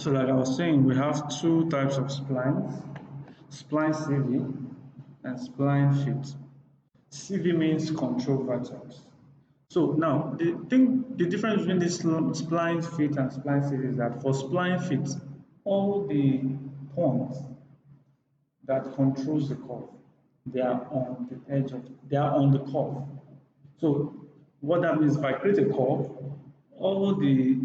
So like I was saying, we have two types of splines, spline CV and spline fit. CV means control vertex. So now the difference between this spline fit and spline fit is that for spline fit, all the points that controls the curve, they are on the edge of they are on the curve. So what that means, if I create a curve, all the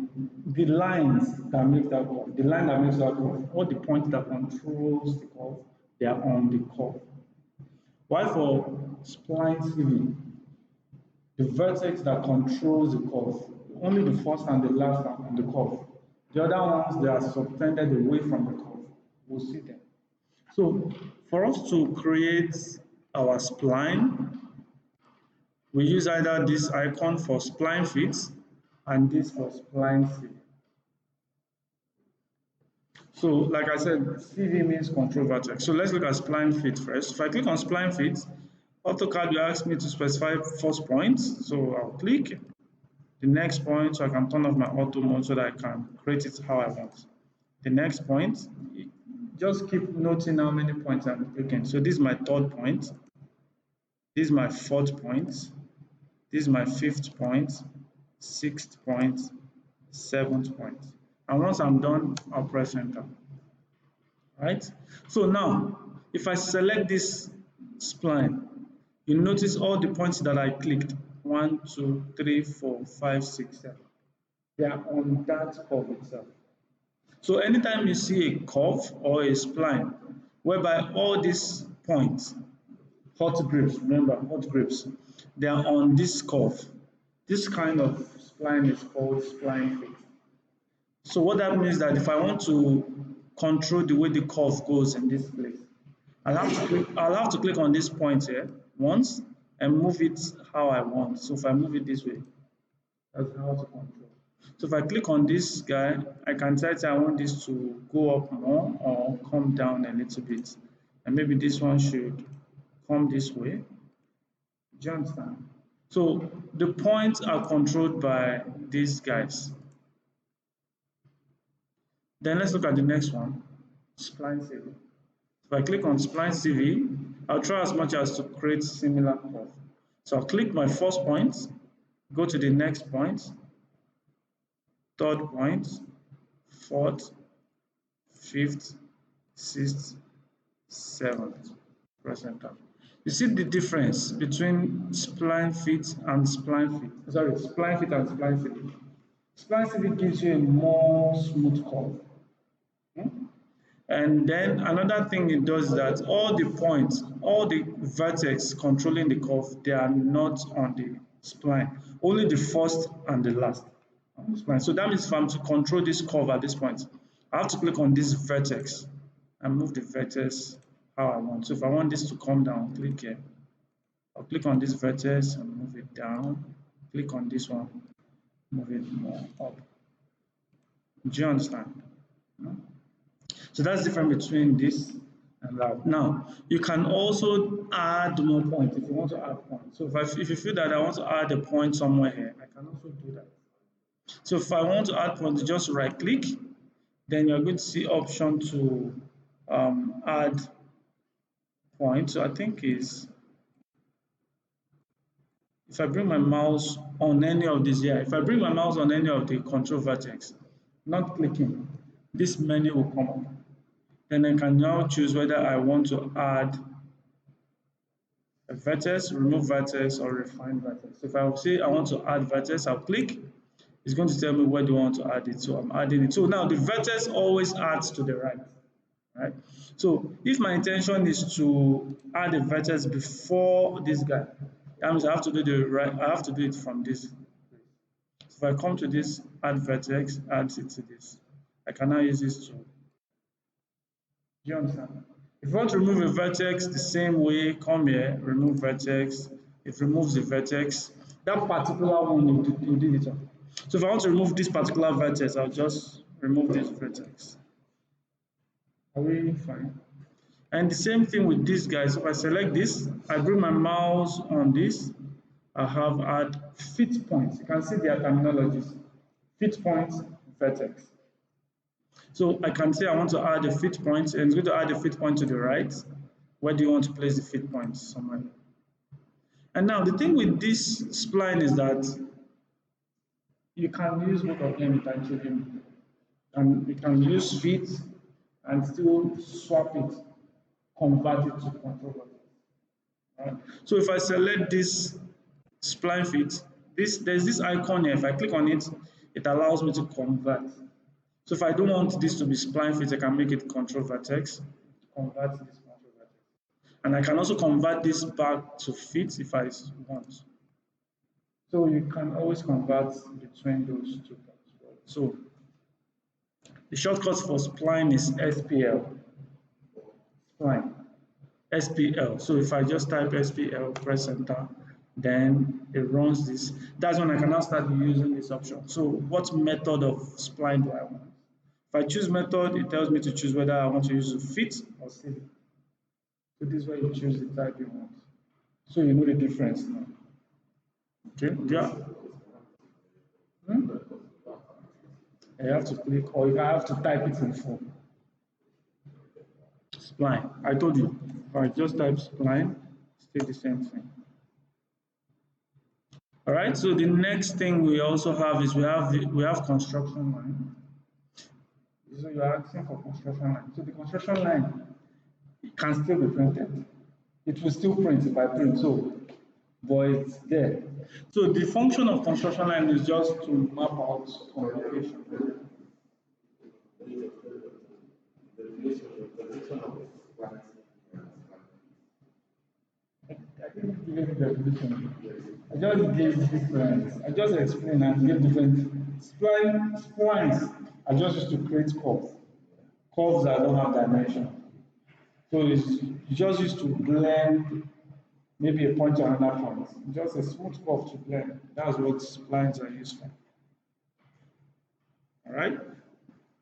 lines that make that curve, the line that makes that curve, all the points that controls the curve, they are on the curve. While for spline CV, the vertex that controls the curve, only the first and the last one on the curve. The other ones, they are subtended away from the curve. We'll see them. So for us to create our spline, we use either this icon for spline fit and this for spline CV. So like I said, CV means control vertex. So let's look at spline fit first. If I click on spline fit, AutoCAD will ask me to specify first point. So I'll click the next point so I can turn off my auto mode so that I can create it how I want. The next point, just keep noting how many points I'm clicking. So this is my third point. This is my fourth point. This is my fifth point, sixth point, seventh point. And once I'm done, I'll press enter. Right? So now, if I select this spline, you notice all the points that I clicked, 1, 2, 3, 4, 5, 6, 7. They are on that curve itself. So anytime you see a curve or a spline, whereby all these points, hot grips, remember hot grips, they are on this curve. This kind of spline is called spline fit. So what that means is that if I want to control the way the curve goes in this place, I'll have to click on this point here once and move it how I want. So if I move it this way, that's how to control. So if I click on this guy, I can tell I want this to go up more or come down a little bit. And maybe this one should come this way. Do you understand? So the points are controlled by these guys. Then let's look at the next one, spline CV. If I click on spline CV, I'll try as much as to create similar curve. So I'll click my first point, go to the next point, third point, fourth, fifth, sixth, seventh. Press enter. You see the difference between spline fit and spline fit. Sorry, spline fit and spline CV. Spline CV gives you a more smooth curve. And then another thing it does is that all the points, all the vertex controlling the curve, they are not on the spline. Only the first and the last on the spline. So that means if I'm to control this curve at this point, I have to click on this vertex and move the vertex how I want. So if I want this to come down, click here. I'll click on this vertex and move it down. Click on this one, move it more up. Do you understand? So that's different between this and that. Now, you can also add more points if you want to add points. So if you feel that I want to add a point somewhere here, I can also do that. So if I want to add points, just right click, then you're going to see option to add points. So I think is if I bring my mouse on any of these here, if I bring my mouse on any of the control vertex, not clicking, this menu will come up. Then I can now choose whether I want to add a vertex, remove vertex, or refine vertex. If I say I want to add vertex, I'll click. It's going to tell me where do I want to add it. So I'm adding it. So now the vertex always adds to the right? So if my intention is to add a vertex before this guy, that means I have to do the right. I have to do it from this. So if I come to this add vertex, add it to this. I can now use this tool. Do you understand? If you want to remove a vertex the same way, come here, remove vertex. It removes the vertex. That particular one, you did it on. So if I want to remove this particular vertex, I'll just remove this vertex. Are we fine? And the same thing with these guys. If I select this, I bring my mouse on this, I have add fit points. You can see their terminologies. Fit points, vertex. So I can say I want to add a fit point, and it's going to add a fit point to the right. Where do you want to place the fit point? Somewhere. And now the thing with this spline is that you can use both of them interchangeably. And you can use fit and still swap it, convert it to control vertex. Right? So if I select this spline fit, there's this icon here. If I click on it, it allows me to convert. So if I don't want this to be spline fit, I can make it control vertex, convert this control vertex. And I can also convert this back to fit if I want. So you can always convert between those two parts. So the shortcut for spline is SPL. Spline. SPL. So if I just type SPL, press enter, then it runs this. That's when I can now start using this option. So what method of spline do I want? If I choose method, it tells me to choose whether I want to use fit or civil. So this is where you choose the type you want. So you know the difference now. Okay, yeah. Hmm? You have to click, or you have to type it in full. Spline. I told you. If I just type spline, stay the same thing. All right. So the next thing we also have is we have construction line. So you are asking for construction line. So the construction line can still be printed. It will still print if I print. So, but it's there. So the function of construction line is just to map out some location. I didn't give it definition. I just gave different. I just explained and gave different splines. I just used to create curves. Curves that don't have dimension. So it's just used to blend maybe a point to another point. Just a smooth curve to blend. That's what splines are used for. All right.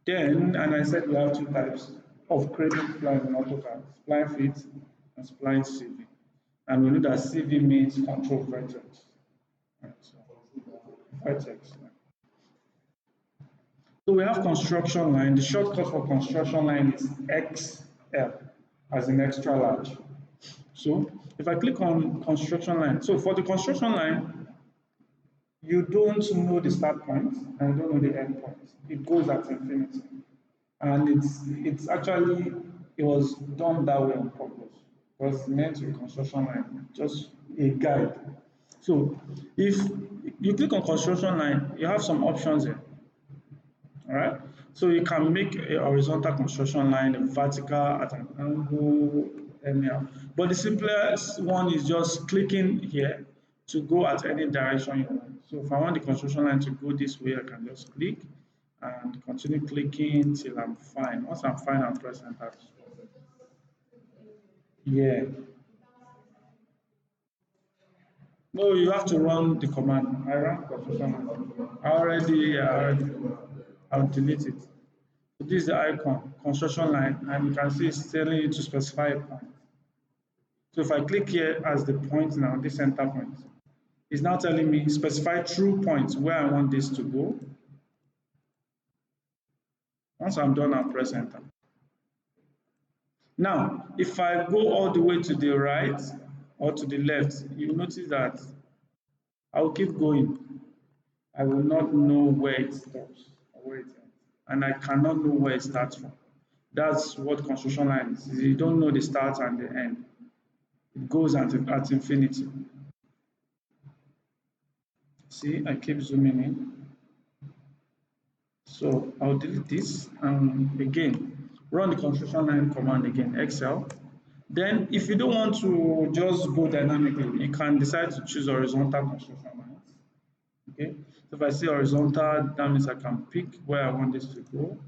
Then, and I said we have two types of creating splines in AutoCAD: spline fit and spline CV. And we know that CV means control vertex. Right, so vertex. So we have construction line. The shortcut for construction line is XL, as in extra large. So if I click on construction line, so for the construction line, you don't know the start point and you don't know the end point. It goes at infinity. And it's actually, it was done that way on purpose. It was meant to be construction line, just a guide. So if you click on construction line, you have some options here. All right. So you can make a horizontal construction line, a vertical at an angle, anyhow. But the simplest one is just clicking here to go at any direction you want. So if I want the construction line to go this way, I can just click and continue clicking till I'm fine. Once I'm fine, I'll press enter. Yeah. No, you have to run the command. I ran construction line. I'll delete it. So this is the icon, construction line, and you can see it's telling you to specify a point. So if I click here as the point now, this center point, it's now telling me specify true points where I want this to go. Once I'm done, I'll press enter. Now, if I go all the way to the right or to the left, you notice that I will keep going. I will not know where it stops or where it ends. And I cannot know where it starts from. That's what construction line is. You don't know the start and the end. It goes at infinity. See, I keep zooming in. So I'll delete this and again, run the construction line command again, Excel. Then if you don't want to just go dynamically, you can decide to choose horizontal construction lines. Okay, so if I say horizontal, that means I can pick where I want this to go.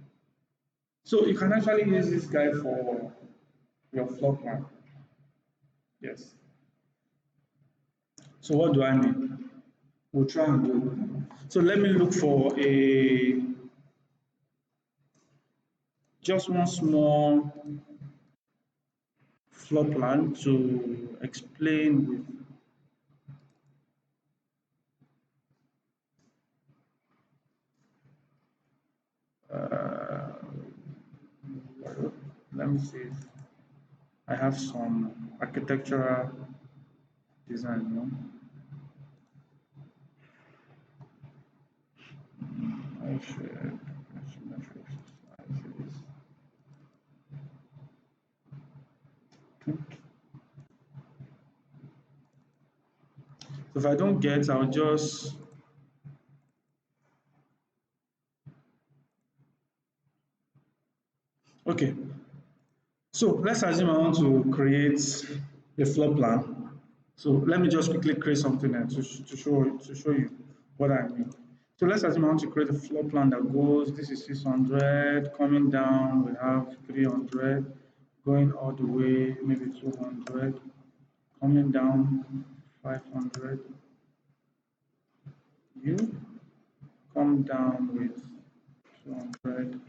So you can actually use this guy for your floor plan. Yes. So what do I mean? We'll try and do it. So let me look for just one small floor plan to explain with. let me see if I have some architectural design, no? I should metrics. I should So if I don't get, I'll just okay. So let's assume I want to create a floor plan. So let me just quickly create something there to show you what I mean. So let's assume I want to create a floor plan that goes, this is 600, coming down, we have 300, going all the way, maybe 200, coming down 500. You come down with 200.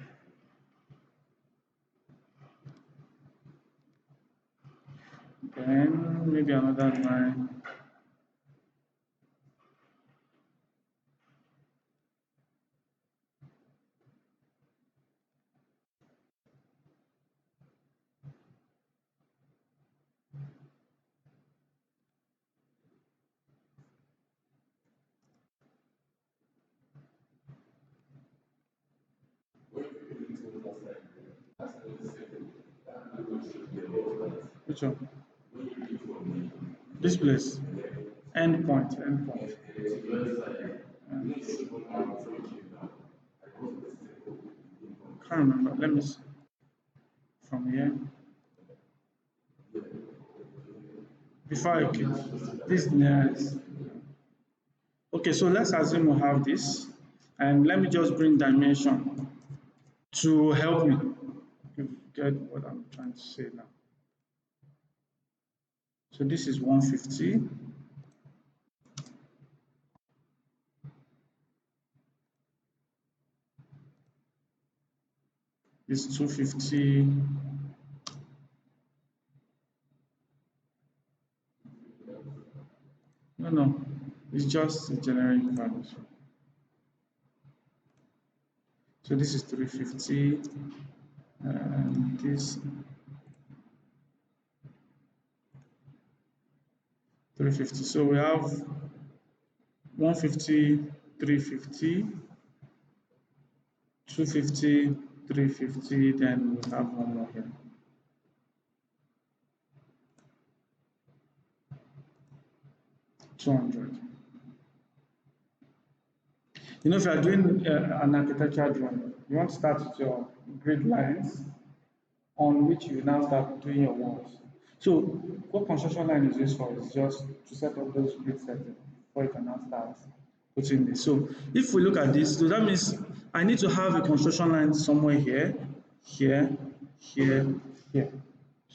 Then maybe another line. Which one? This place. Endpoint. Endpoint. Can't remember. Let me see. From here. Before I click. This nearest. Okay, so let's assume we have this. And let me just bring dimension to help me. You get what I'm trying to say now. So this is 150. This is 250. No, it's just a generic value. So this is 350, and this 350. So we have 150, 350, 250, 350, then we have one more here. $200. You know, if you are doing an architecture drawing, you want to start with your grid lines on which you now start doing your walls. So what construction line is used for is just to set up those grid settings before you can now start putting this. So if we look at this, so that means I need to have a construction line somewhere here, here, here, here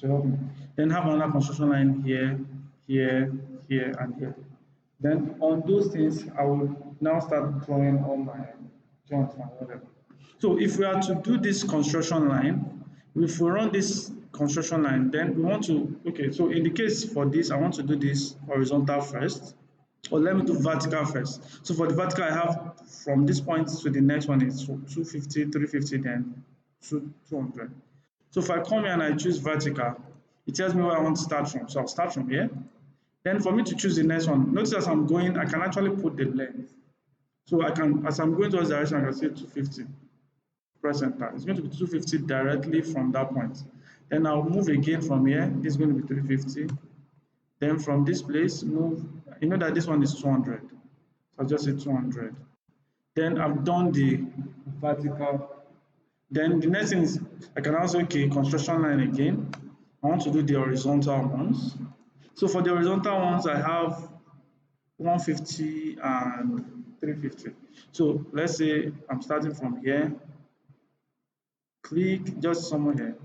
to help me. Then have another construction line here, here, here, and here. Then on those things, I will now start drawing all my joints and whatever. So if we are to do this construction line, if we run this construction line, then we want to, okay, so in the case for this, I want to do this horizontal first, or let me do vertical first. So for the vertical, I have from this point to the next one is 250, 350, then 200. So if I come here and I choose vertical, it tells me where I want to start from. So I'll start from here. Then for me to choose the next one, notice as I'm going, I can actually put the length. So I can, as I'm going towards the direction, I can say 250, press enter. It's going to be 250 directly from that point. Then I'll move again from here. This is going to be 350. Then from this place, move, you know that this one is 200. So I'll just say 200. Then I've done the vertical. Then the next thing is, I can also, okay, construction line again. I want to do the horizontal ones. So for the horizontal ones, I have 150 and 350. So let's say I'm starting from here, click just somewhere here,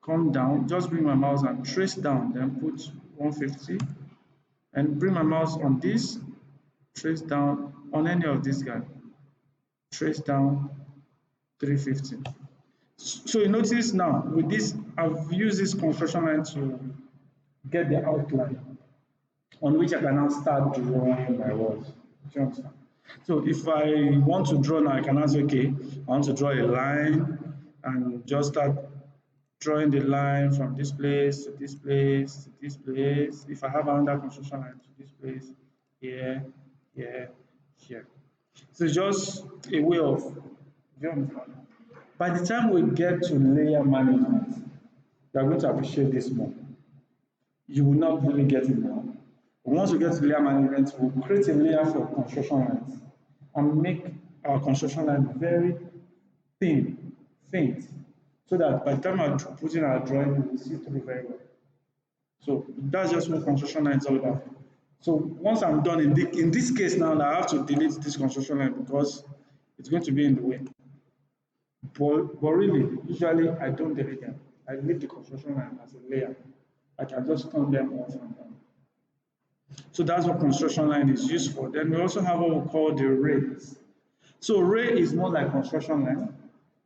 come down, just bring my mouse and trace down, then put 150, and bring my mouse on this, trace down on any of these guys, trace down 350. So you notice now with this, I've used this construction line to get the outline on which I can now start drawing my walls. Do you understand? So if I want to draw now, I can ask, okay, I want to draw a line and just start drawing the line from this place to this place to this place. If I have another construction line to this place, here, here, here. So it's just a way of, do you understand? By the time we get to layer management, you are going to appreciate this more. You will not really get it now. Once we get to layer management, we'll create a layer for construction lines and make our construction line very thin, faint, so that by the time I put in our drawing, we will see through very well. So that's just what construction line is all about. So once I'm done in this case now, I have to delete this construction line because it's going to be in the way. But really, usually I don't delete them. I leave the construction line as a layer. I can just turn them off and on. So that's what construction line is used for. Then we also have what we call the rays. So ray is more like construction line,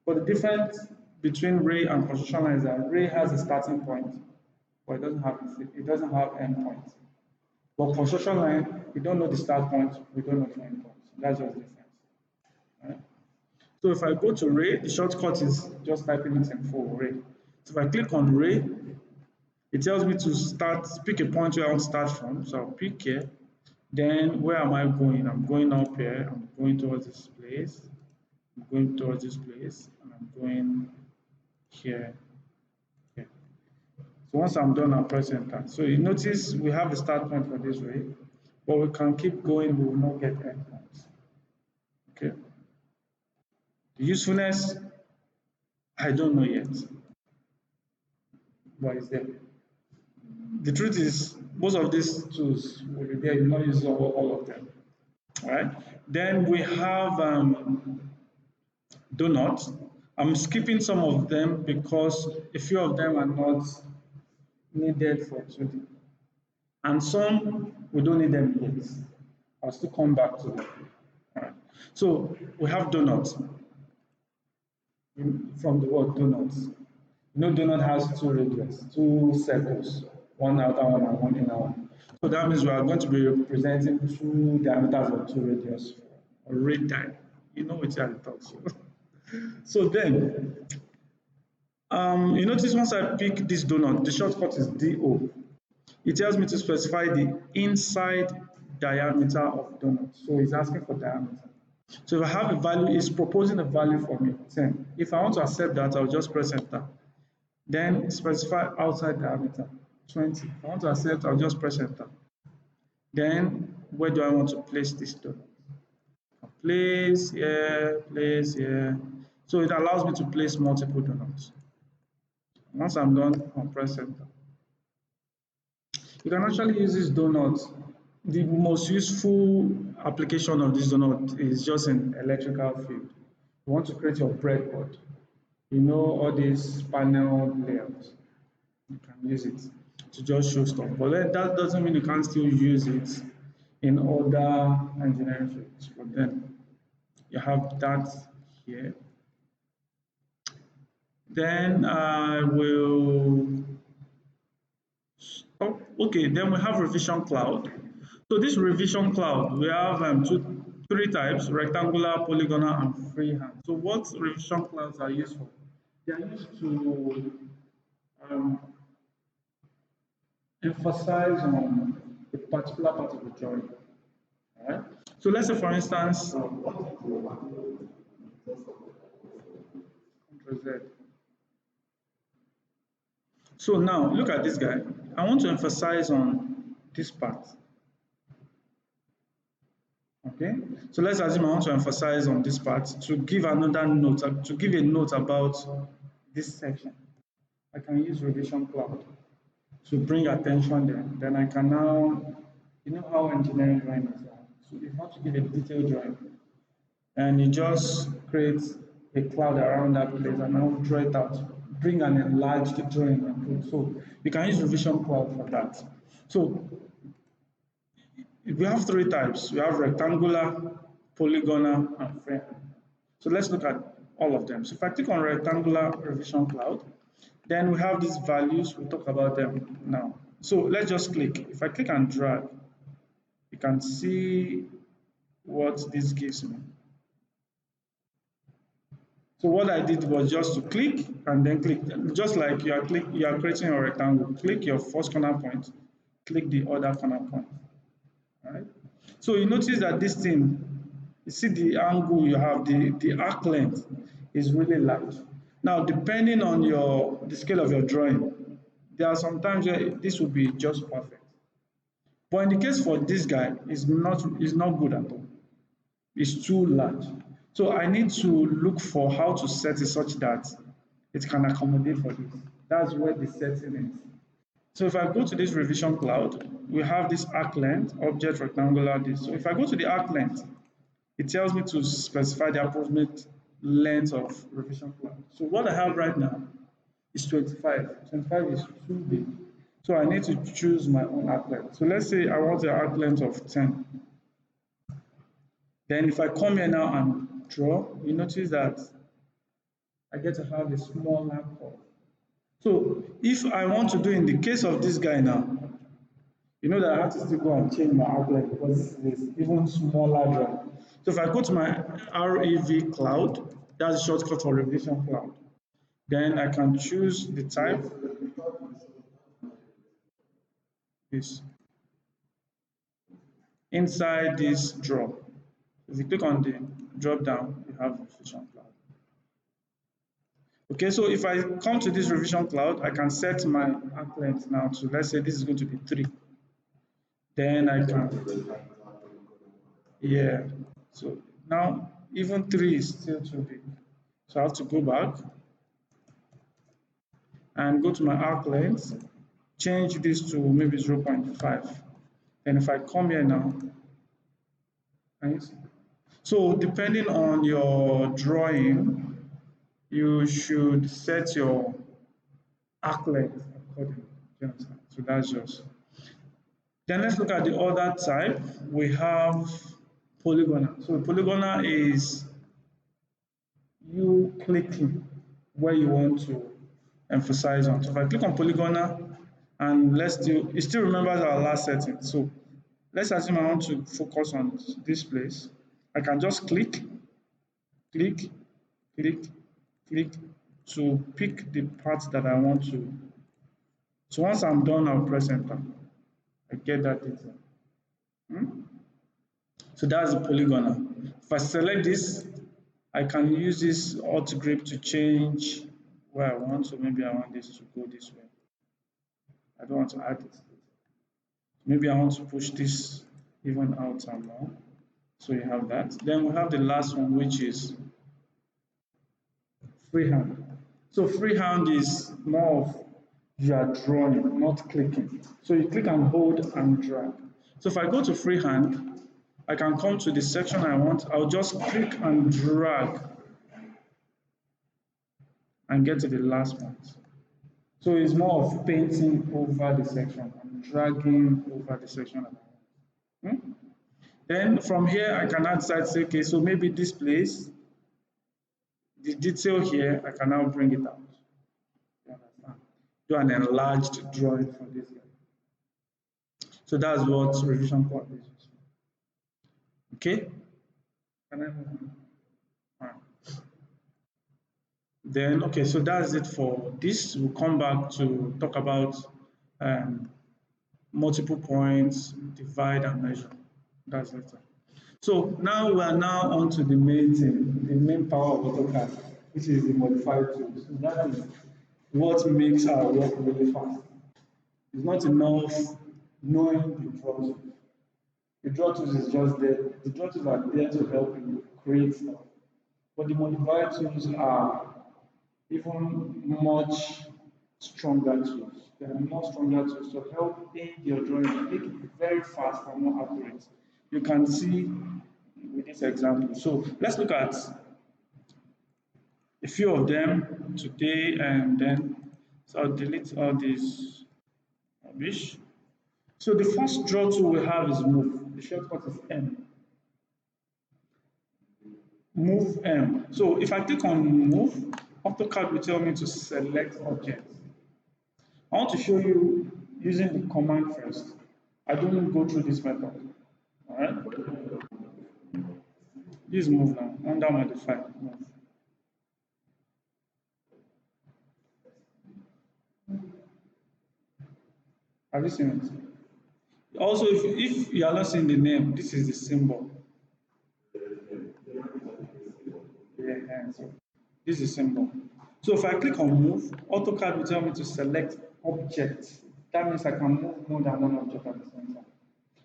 but the difference between ray and construction line is that ray has a starting point, but it doesn't have end point. But construction line, we don't know the start point, we don't know the end point. That's just the difference. Right? So if I go to ray, the shortcut is just typing it in full ray. So if I click on ray, it tells me to pick a point where I want to start from. So I'll pick here. Then where am I going? I'm going up here. I'm going towards this place. I'm going towards this place. And I'm going here. Here. So once I'm done, I'll press enter. So you notice we have a start point for this ray, but we can keep going. We will not get end points. Okay. The usefulness, I don't know yet, but it's there. The truth is, most of these tools will be there. You not use all of them. All right. Then we have donuts. I'm skipping some of them because a few of them are not needed for 2D. And some we don't need them yet. I'll still come back to them. All right. So we have donuts from the word donuts. You know, donut has two radius, two circles, one outer one and one inner one. So that means we are going to be representing two diameters of two radius or radii. You know which are the talks. So then, you notice once I pick this donut, the shortcut is DO. It tells me to specify the inside diameter of donut. So it's asking for diameter. So if I have a value, it's proposing a value for me, 10. If I want to accept that, I'll just press enter. Then specify outside diameter, 20. If I want to accept, I'll just press enter. Then where do I want to place this donut? Place here, place here. So it allows me to place multiple donuts. Once I'm done, I'll press enter. You can actually use this donut. The most useful application of this donut is just in electrical field. You want to create your breadboard. You know all these panel layouts. You can use it to just show stuff. But that doesn't mean you can't still use it in other engineering fields. But then you have that here. Then I will stop. Okay, then we have revision cloud. So this revision cloud, we have three types: rectangular, polygonal, and freehand. So what revision clouds are used for? They are used to emphasize on a particular part of the drawing. All right. So let's say, for instance, Ctrl Z. So now look at this guy. I want to emphasize on this part. Okay. So let's assume I want to emphasize on this part to give another note, to give a note about this section. I can use revision cloud to bring attention there. Then I can now, you know how engineering drawing is like. So if you want to give a detailed drawing, and you just create a cloud around that place and now draw it out, bring an enlarged drawing and put. So you can use revision cloud for that. So we have three types. We have rectangular, polygonal, and freehand. So let's look at all of them. So if I click on rectangular revision cloud, then we have these values. We'll talk about them now. So let's just click. If I click and drag, you can see what this gives me. So what I did was just to click and then click, just like you are creating a rectangle. Click your first corner point, click the other corner point. All right. So you notice that this thing, you see the angle you have, the arc length is really large. Now, depending on the scale of your drawing, there are some times where this will be just perfect. But in the case for this guy, it's not good at all. It's too large. So I need to look for how to set it such that it can accommodate for this. That's where the setting is. So if I go to this revision cloud, we have this arc length, object rectangular this. So if I go to the arc length, it tells me to specify the approximate length of revision cloud. So what I have right now is 25. 25 is too big. So I need to choose my own arc length. So let's say I want an arc length of 10. Then if I come here now and draw, you notice that I get to have a smaller curve. So if I want to do in the case of this guy now, you know that I have to still go and change my outlet because this is even smaller drawing. So if I go to my REV cloud, that's a shortcut for revision cloud. Then I can choose the type, this, inside this draw. If you click on the drop down, you have revision cloud. Okay, so if I come to this revision cloud, I can set my arc length now to, let's say this is going to be 3. Then I can, yeah. So now even 3 is still too big. So I have to go back and go to my arc length, change this to maybe 0.5. And if I come here now, right? So depending on your drawing, you should set your arc length accordingly. Do you understand? So that's just. Then let's look at the other type. We have polygonal. So polygonal is you clicking where you want to emphasize on. So if I click on polygonal and it still remembers our last setting. So let's assume I want to focus on this place. I can just click, click, click, click to pick the part that I want to. So once I'm done, I'll press enter. I get that detail. So that's the polygonal. If I select this, I can use this alt grip to change where I want. So maybe I want this to go this way. I don't want to add this. Maybe I want to push this even out some more. So you have that. Then we have the last one, which is freehand. So freehand is more of you are drawing, not clicking. So you click and hold and drag. So if I go to freehand, I can come to the section I want. I'll just click and drag and get to the last point. So it's more of painting over the section and dragging over the section. Hmm? Then from here, I can now decide to say, okay, so maybe this place, the detail here, I can now bring it out. You understand? Do an enlarged drawing for this guy. So that's what revision part is. Okay? Can I move on? All right. Then, okay, so that's it for this. We'll come back to talk about um, multiple points, divide and measure. That's it. So now we are now on to the main thing, the main power of AutoCAD, which is the modified tools. So that is what makes our work really fast. It's not enough knowing the draw tools. The draw tools is just there. The draw tools are there to help you create stuff. But the modified tools are even much stronger tools. They are more stronger tools to help aid your drawing, make it very fast and more accurate. You can see with this example. So let's look at a few of them today and then so I'll delete all these rubbish. So the first draw tool we have is move. The shortcut is M. Move M. So if I click on move, AutoCAD will tell me to select objects. I want to show you using the command first. I don't go through this method. Alright? This move now, under modify, move. Have you seen it? Also, if you are not seeing the name, this is the symbol. Yeah, so this is symbol. So if I click on move, AutoCAD will tell me to select object. That means I can move more than one object at the same time.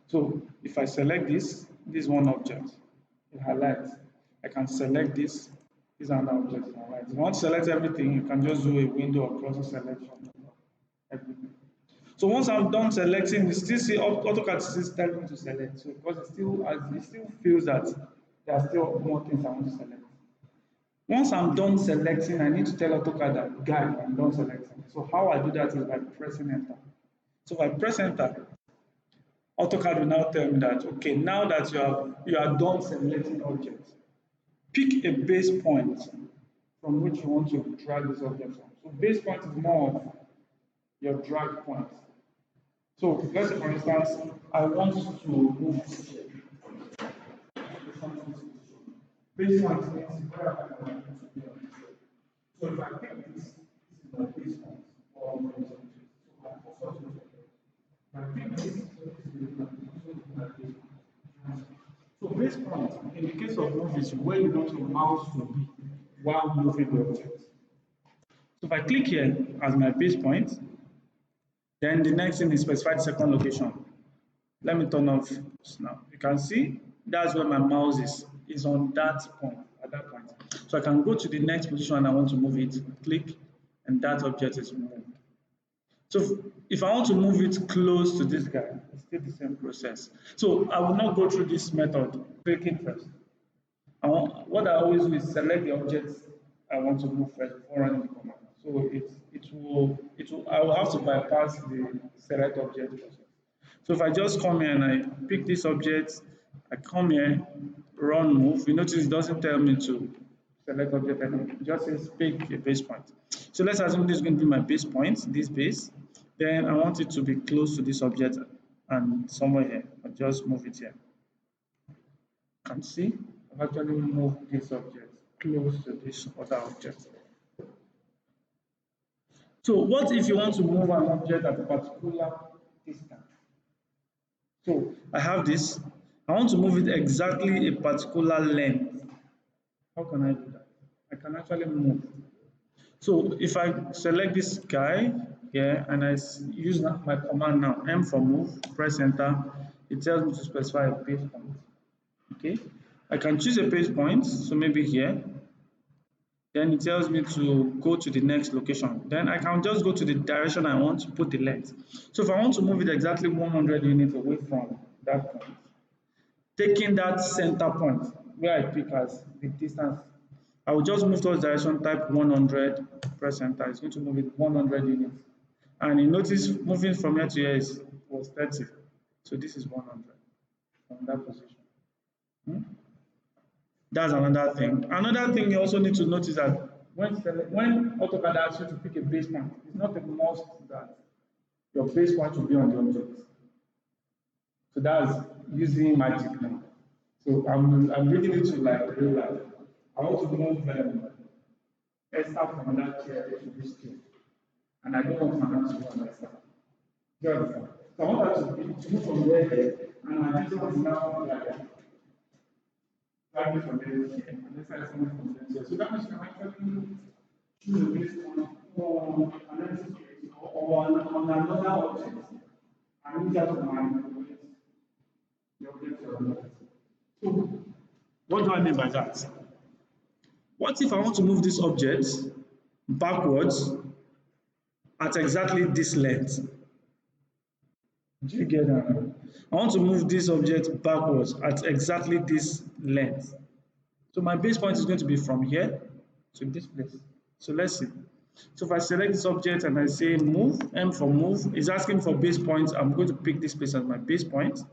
So if I select this one object, it highlights. I can select this another object, it highlights. If you want to select everything, you can just do a window or cross selection of everything. So once I'm done selecting, you still see AutoCAD still telling me to select. So because it still feels that there are still more things I want to select. Once I'm done selecting, I need to tell AutoCAD that, guide, I'm done selecting. So how I do that is by pressing enter. So if I press enter, AutoCAD will now tell me that, okay, now that you are done selecting objects, pick a base point from which you want to drag this object from. So base point is more of your drag point. So let's say, for instance, I want to move this chair. Base point means where I want to be on the chair. So if I pick this is my base point or my object. So I also to if I pick this is my base point. So base point, in the case of move, is where you want your mouse to be while moving the object. So if I click here as my base point, then the next thing is specify the second location. Let me turn off now. You can see that's where my mouse is on that point, at that point. So I can go to the next position and I want to move it, click, and that object is moved. So if I want to move it close to this guy, it's still the same process. So I will not go through this method, clicking first. What I always do is select the objects I want to move first before running the command. So I will have to bypass the select object process. So if I just come here and I pick this object, I come here, run move, you notice it doesn't tell me to select object anymore. It just says pick a base point. So let's assume this is going to be my base point, this base. Then I want it to be close to this object and somewhere here. I'll just move it here. Can see I've actually moved this object close to this other object. So what if you want to move an object at a particular distance? So I have this, I want to move it exactly a particular length. How can I do that? I can actually move. So if I select this guy here and I use my command now, M for move, press enter, it tells me to specify a base point. Okay, I can choose a base point, so maybe here. Then it tells me to go to the next location. Then I can just go to the direction I want to put the length. So if I want to move it exactly 100 units away from that point, taking that center point where I pick as the distance, I will just move towards direction, type 100, press enter. It's going to move it 100 units. And you notice moving from here to here was 30. So this is 100 from that position. That's another thing. Another thing you also need to notice that when AutoCAD asks you to pick a base point, it's not a must that your base point will be on the object. So that's using magic now. So I'm bringing it to like real life. I want to move Esther from that chair to this chair, and I don't want my hand to be on Esther. Do you understand? So I want her to move from there, and my distance is now like from there here, and this side is coming from there here. So that means you can actually choose a base point on another object, and use that to manipulate the object you're looking at. So what do I mean by that? What if I want to move this object backwards at exactly this length? Do you get that? I want to move this object backwards at exactly this length. So my base point is going to be from here to this place. So let's see. So if I select this object and I say move, M for move, it's asking for base points. I'm going to pick this place as my base point.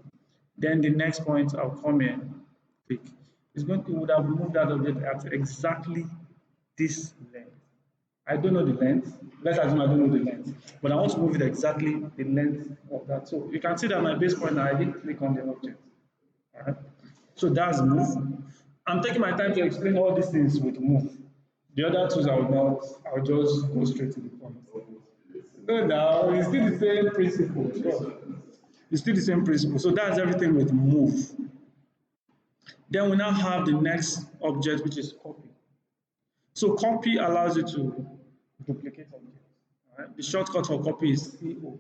Then the next point, I'll come here, click. It would have moved that object at exactly this length. I don't know the length. Let's assume I don't know the length, but I want to move it exactly the length of that. So you can see that my base point, I didn't click on the object. All right. So that's move. I'm taking my time to explain all these things with move. The other tools I will not, I'll just go straight to the point. No, now it's still the same principle. Sure. It's still the same principle. So that's everything with move. Then we now have the next object, which is copy. So copy allows you to duplicate objects. All right? The shortcut for copy is CO.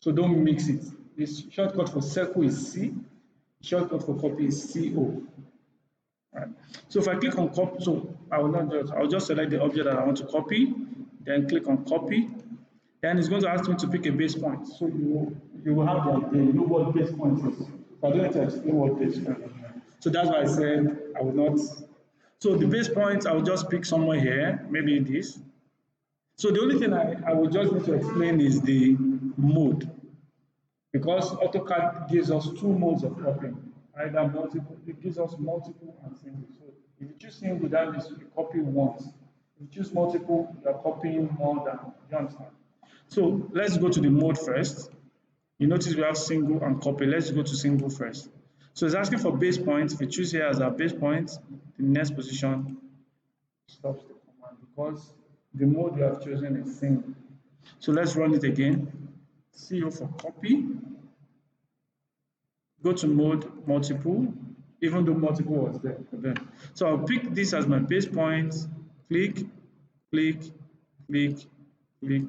So don't mix it. The shortcut for circle is C. Shortcut for copy is CO. Right. So if I click on copy, so I'll just select the object that I want to copy, then click on copy. Then it's going to ask me to pick a base point. So you will have the idea, you know what base point is. So I don't need to explain what base point is. So that's why I said I will not. So the base point, I will just pick somewhere here, maybe this. So the only thing I will just need to explain is the mode. Because AutoCAD gives us two modes of copying, either multiple, it gives us multiple and single. So if you choose single, that means you copy once. If you choose multiple, you are copying more than, you understand? So let's go to the mode first. You notice we have single and copy. Let's go to single first. So it's asking for base point. If you choose here as our base point, the next position stops the command because the mode you have chosen is single. So let's run it again. CO for copy. Go to mode multiple, even though multiple was there for them. So I'll pick this as my base point, click, click, click, click.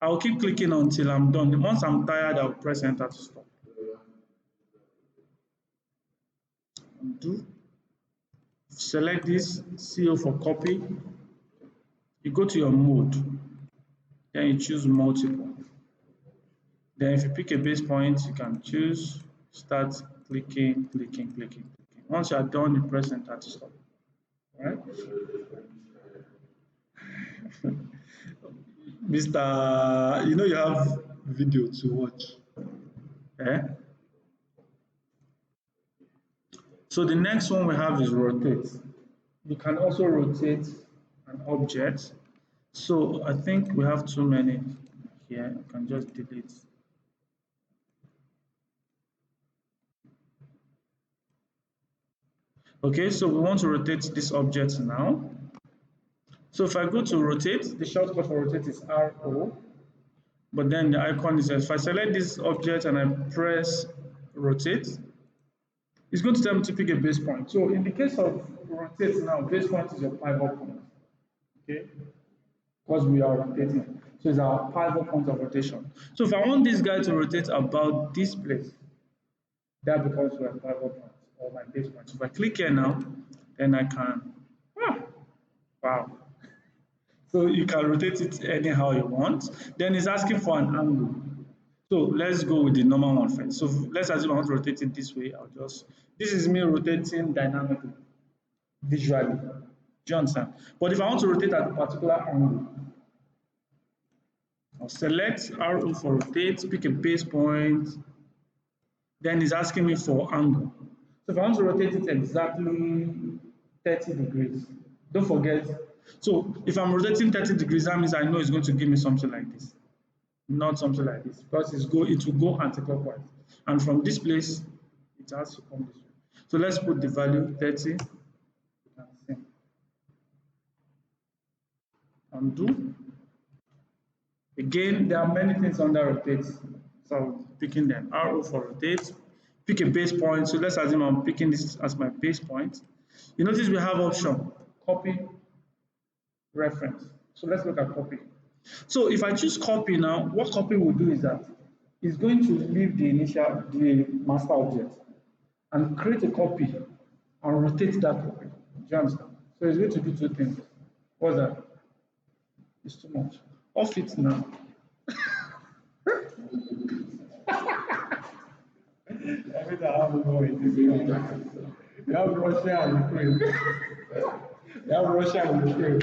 I'll keep clicking until I'm done. Once I'm tired, I'll press enter to stop. Undo. Select this, CO for copy. You go to your mode, then you choose multiple. Then if you pick a base point, you can choose, start clicking, clicking, clicking, clicking. Once you are done, you press enter to stop. All right? Mr. You know you have video to watch. Eh? So the next one we have is rotate. You can also rotate an object. So I think we have too many here. I can just delete. Okay, so we want to rotate this object now. So if I go to rotate, the shortcut for rotate is RO. But then the icon is, if I select this object and I press rotate, it's going to tell me to pick a base point. So in the case of rotate now, base point is your pivot point, okay? Because we are rotating. So it's our pivot point of rotation. So if I want this guy to rotate about this place, that becomes my pivot point or my base point. So if I click here now, then I can, wow. So you can rotate it anyhow you want. Then it's asking for an angle. So let's go with the normal one first. So let's assume I want to rotate it this way. This is me rotating dynamically, visually. Do you understand? But if I want to rotate at a particular angle, I'll select RO for rotate, pick a base point, then it's asking me for angle. So if I want to rotate it exactly 30 degrees, don't forget. So if I'm rotating 30 degrees, that means I know it's going to give me something like this. Not something like this, because it will go anti-clockwise. And from this place, it has to come this way. So let's put the value 30. Undo. Again, there are many things under rotate. So picking them. RO for rotate. Pick a base point. So let's assume I'm picking this as my base point. You notice we have option copy, reference. So let's look at copy. So if I choose copy now, what copy will do is that it's going to leave the master object and create a copy and rotate that copy. Do you understand? So it's going to do two things. What's that? It's too much. Off it now. Every time I have a go in this country. You have Russia and Ukraine. You have Russia and Ukraine.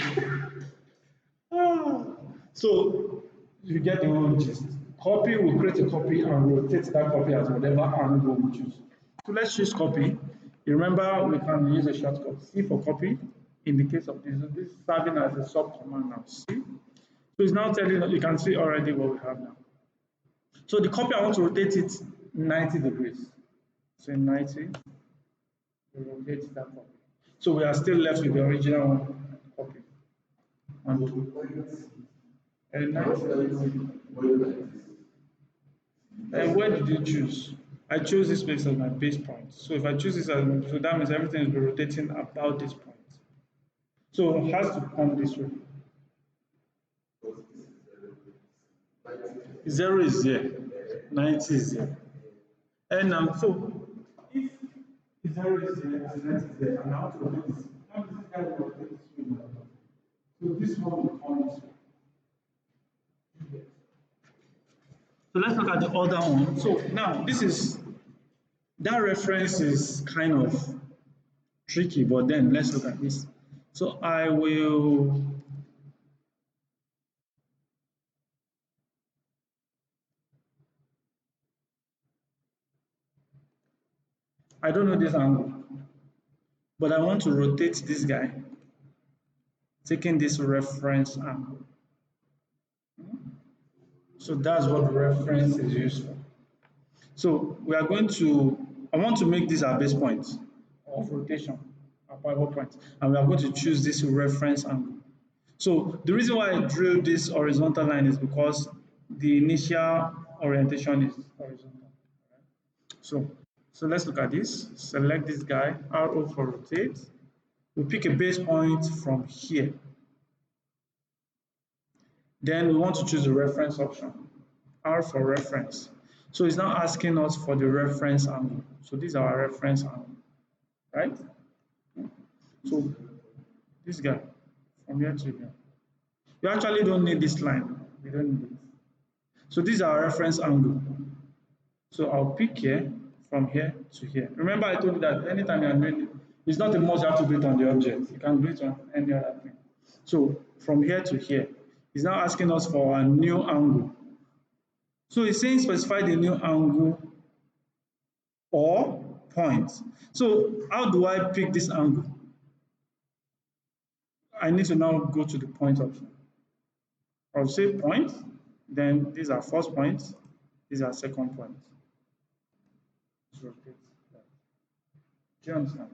So you get the whole gist. Copy will create a copy and rotate that copy at whatever angle we choose. So let's choose copy. You remember we can use a shortcut C for copy. In the case of this is serving as a sub command now. C. So it's now telling you can see already what we have now. So the copy I want to rotate it 90 degrees. So 90, we rotate that copy. So we are still left with the original copy. And 90. And where did you choose? I chose this place as my base point. So if I choose this as so that means everything will be rotating about this point. So it has to come this way. Zero is here, 90 is here. And so if zero is here and 90 is there, and I want to rotate this, how does this guy rotate this way now? So this one will come this way. So let's look at the other one. So now this is that reference is kind of tricky, but then let's look at this. So I don't know this angle, but I want to rotate this guy, taking this reference angle. So that's what reference is used for. So we are going to, I want to make this our base point of rotation, our pivot point, and we are going to choose this reference angle. So the reason why I drew this horizontal line is because the initial orientation is horizontal. So, so let's look at this. Select this guy, RO for rotate. We pick a base point from here. Then we want to choose the reference option, R for reference. So it's now asking us for the reference angle. So these are our reference angle, right? So this guy, from here to here. You actually don't need this line. We don't need it. So these are our reference angle. So I'll pick here, from here to here. Remember I told you that anytime you're doing it, it's not a must you have to do it on the object. You can do it on any other thing. So from here to here, it's now asking us for a new angle. So it's saying specify the new angle or point. So how do I pick this angle? I need to now go to the point option. I'll say point, then these are first point, these are second point. Let's rotate that. Do you understand?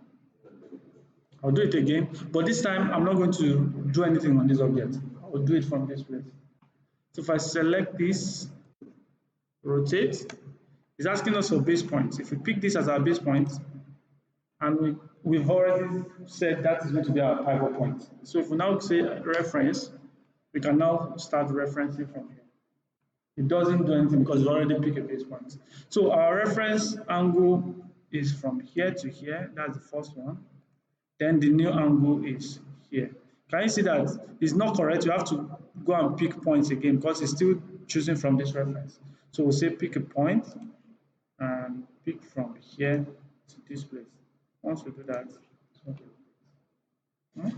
I'll do it again, but this time I'm not going to do anything on this object. I'll do it from this place. So if I select this, rotate, it's asking us for base points. If we pick this as our base point, and we've already said that is going to be our pivot point. So if we now say reference, we can now start referencing from here. It doesn't do anything because we already picked a base point. So our reference angle is from here to here. That's the first one. Then the new angle is here. Can you see that it's not correct? You have to go and pick points again because it's still choosing from this reference. So we'll say pick a point and pick from here to this place. Once we do that, okay.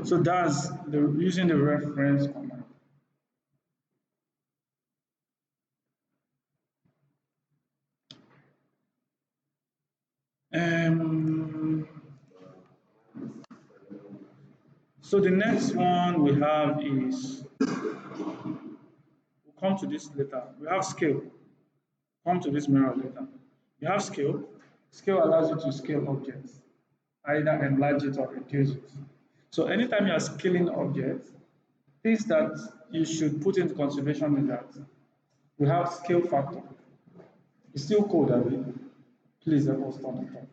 So that's using the reference command. Um, so the next one we have is, we'll come to this later. We have scale. Come to this mirror later. You have scale. Scale allows you to scale objects, either enlarge it or reduce it. So anytime you are scaling objects, things that you should put into consideration is that we have scale factor. It's still cold, Abby. Please help us turn it off.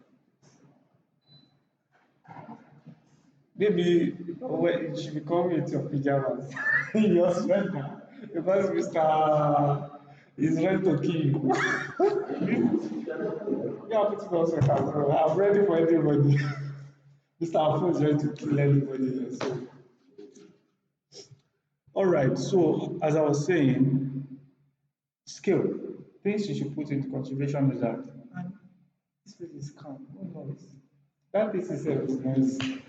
Maybe you should be coming with your pajamas. Your sweater. Because Mr. is ready to kill you. Yeah, put it on sweater. I'm ready for anybody. Mr. Afro is ready to kill anybody here. So. All right, so as I was saying, skill. Things you should put into consideration is that, and this place is calm, no noise. That place itself is noisy.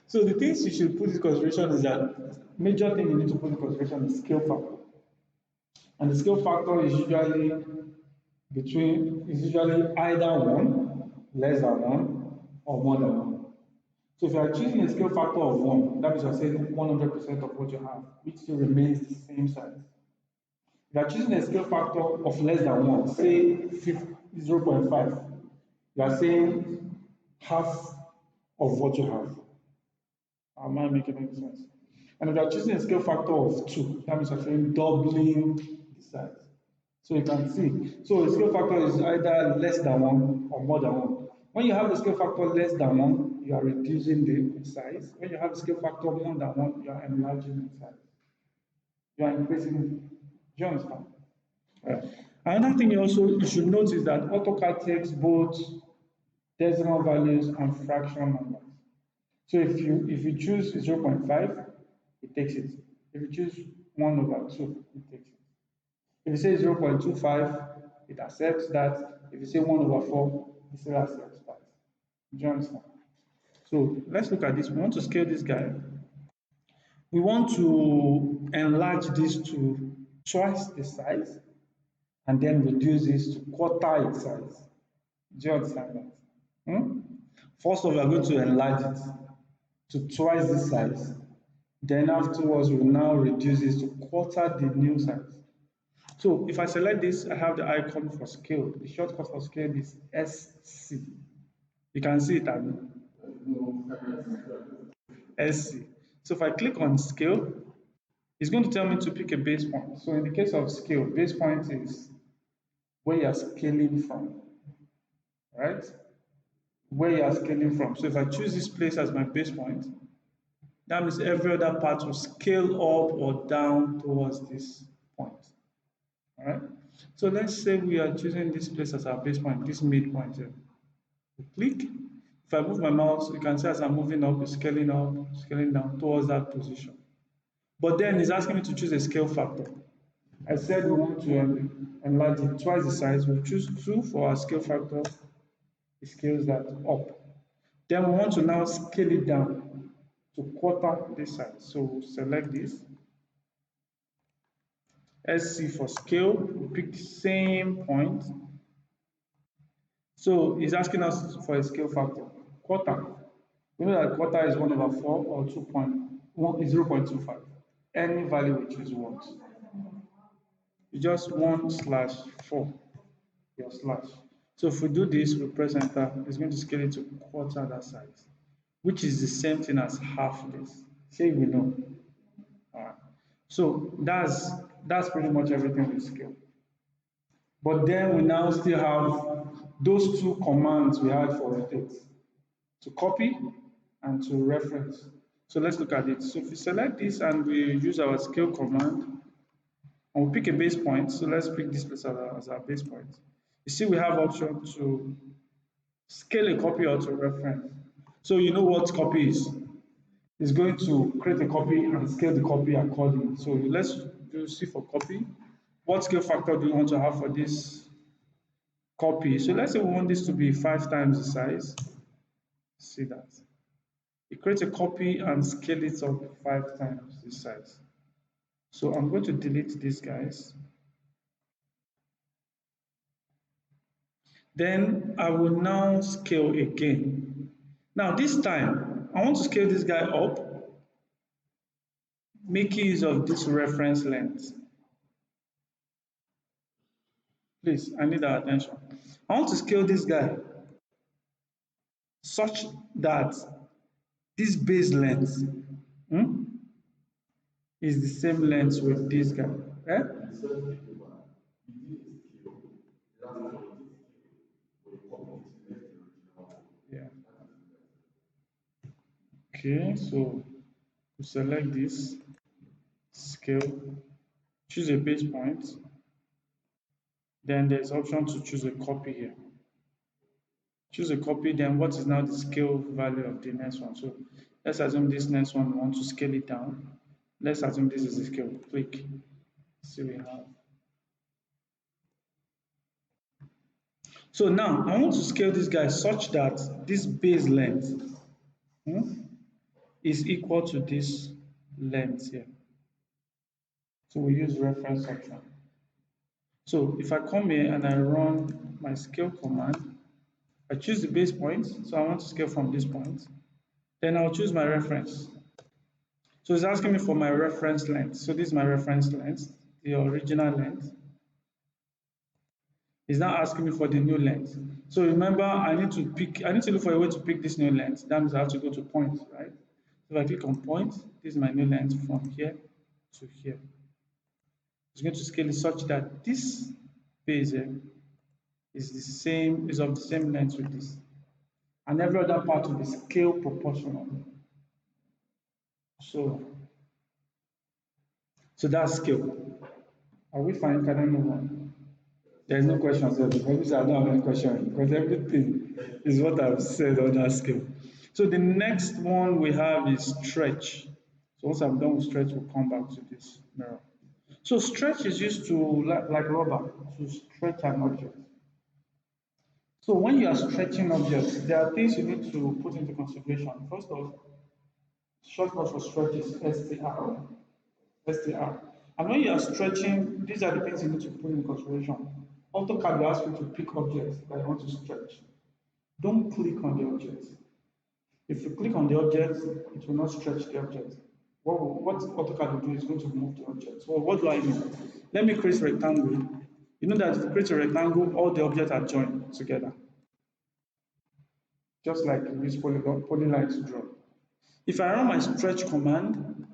So the things you should put in consideration is that major thing you need to put in consideration is scale factor. And the scale factor is usually either one, less than one, or more than one. So if you are choosing a scale factor of one, that means you are saying 100% of what you have, which still remains the same size. If you are choosing a scale factor of less than one, say 0.5, you are saying half of what you have. Am I making any sense? And if you are choosing a scale factor of 2, that means actually doubling the size. So you can see. So a scale factor is either less than 1 or more than 1. When you have a scale factor less than 1, you are reducing the size. When you have a scale factor more than 1, you are enlarging the size. You are increasing it. Do you understand? Another thing you should notice that AutoCAD takes both decimal values and fraction numbers. So if you choose 0.5, it takes it. If you choose 1 over 2, it takes it. If you say 0.25, it accepts that. If you say 1 over 4, it still accepts that. Do you understand? So let's look at this. We want to scale this guy. We want to enlarge this to twice the size and then reduce this to quarter its size. Do you understand that? Hmm? First of all, we are going to enlarge it to twice the size. Then afterwards, we will now reduce this to quarter the new size. So if I select this, I have the icon for scale. The shortcut for scale is SC. You can see it at SC. So if I click on scale, it's going to tell me to pick a base point. So in the case of scale, base point is where you are scaling from, right? Where you are scaling from. So if I choose this place as my base point, that means every other part will scale up or down towards this point. All right. So let's say we are choosing this place as our base point, this midpoint here. We click. If I move my mouse, you can see as I'm moving up, scaling down towards that position. But then it's asking me to choose a scale factor. I said we want to enlarge it twice the size. We choose 2 for our scale factor. It scales that up. Then we want to now scale it down to quarter this size. So we'll select this. SC for scale. We pick the same point. So it's asking us for a scale factor. Quarter. We know that quarter is 1 over 4 or 2.1 is 0.25. Any value which is what? You just 1 slash 4, your slash. So if we do this, we press enter, it's going to scale it to quarter that size, which is the same thing as half this. Say we know. All right. So that's pretty much everything with scale. But then we now still have those 2 commands we had for rotate, to copy and to reference. So let's look at it. So if we select this and we use our scale command and we pick a base point, so let's pick this place as our base point. You see we have option to scale a copy or to reference. So you know what copy is. It's going to create a copy and scale the copy accordingly. So let's do C for copy. What scale factor do you want to have for this copy? So let's say we want this to be 5 times the size. See that. It creates a copy and scale it up 5 times the size. So I'm going to delete these guys. Then I will now scale again. Now this time, I want to scale this guy up, making use of this reference length. Please, I need our attention. I want to scale this guy such that this base length is the same length with this guy. Yeah. Okay, so we select this, scale, choose a base point, then there's option to choose a copy here. Choose a copy, then what is now the scale value of the next one? So let's assume this next one we want to scale it down. Let's assume this is the scale. Click. See we have. So now I want to scale this guy such that this base length is equal to this length here. So we use reference option. So if I come here and I run my scale command, I choose the base point, so I want to scale from this point. Then I'll choose my reference. So it's asking me for my reference length. So this is my reference length, the original length. It's now asking me for the new length. So remember, I need to look for a way to pick this new length. That means I have to go to point, right? If I click on point, this is my new length from here to here. It's going to scale it such that this base here is of the same length with this. And every other part will be scale proportional. So, so that's scale. Are we fine? Can I move on? There's no question there because I don't have any question because everything is what I've said on that scale. So the next one we have is stretch. So once I'm done with stretch, we'll come back to this mirror. So stretch is used to like rubber to stretch an object. So when you are stretching objects, there are things you need to put into consideration. First off, shortcut for stretch is STR. STR. And when you are stretching, these are the things you need to put in consideration. AutoCAD will ask you to pick objects that you want to stretch. Don't click on the object. If you click on the object, it will not stretch the object. What AutoCAD will do is going to move the object. So what do I mean? Let me create a rectangle. You know that if you create a rectangle, all the objects are joined together. Just like you use polyline to draw. If I run my stretch command,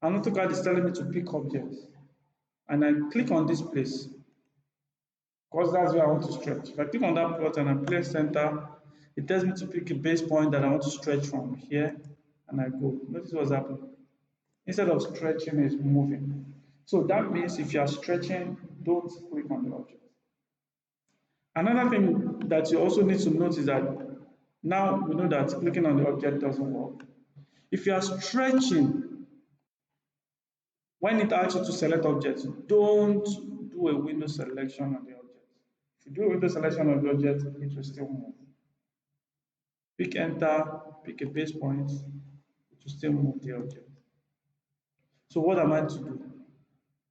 and AutoCAD is telling me to pick objects, and I click on this place, because that's where I want to stretch. If I click on that plot and I place center, it tells me to pick a base point that I want to stretch from here, and I go. Notice what's happening. Instead of stretching, it's moving. So that means if you are stretching, don't click on the object. Another thing that you also need to note is that now we know that clicking on the object doesn't work. If you are stretching, when it asks you to select objects, don't do a window selection on the object. If you do a window selection on the object, it will still move. Pick enter, pick a base point, it will still move the object. So what am I to do?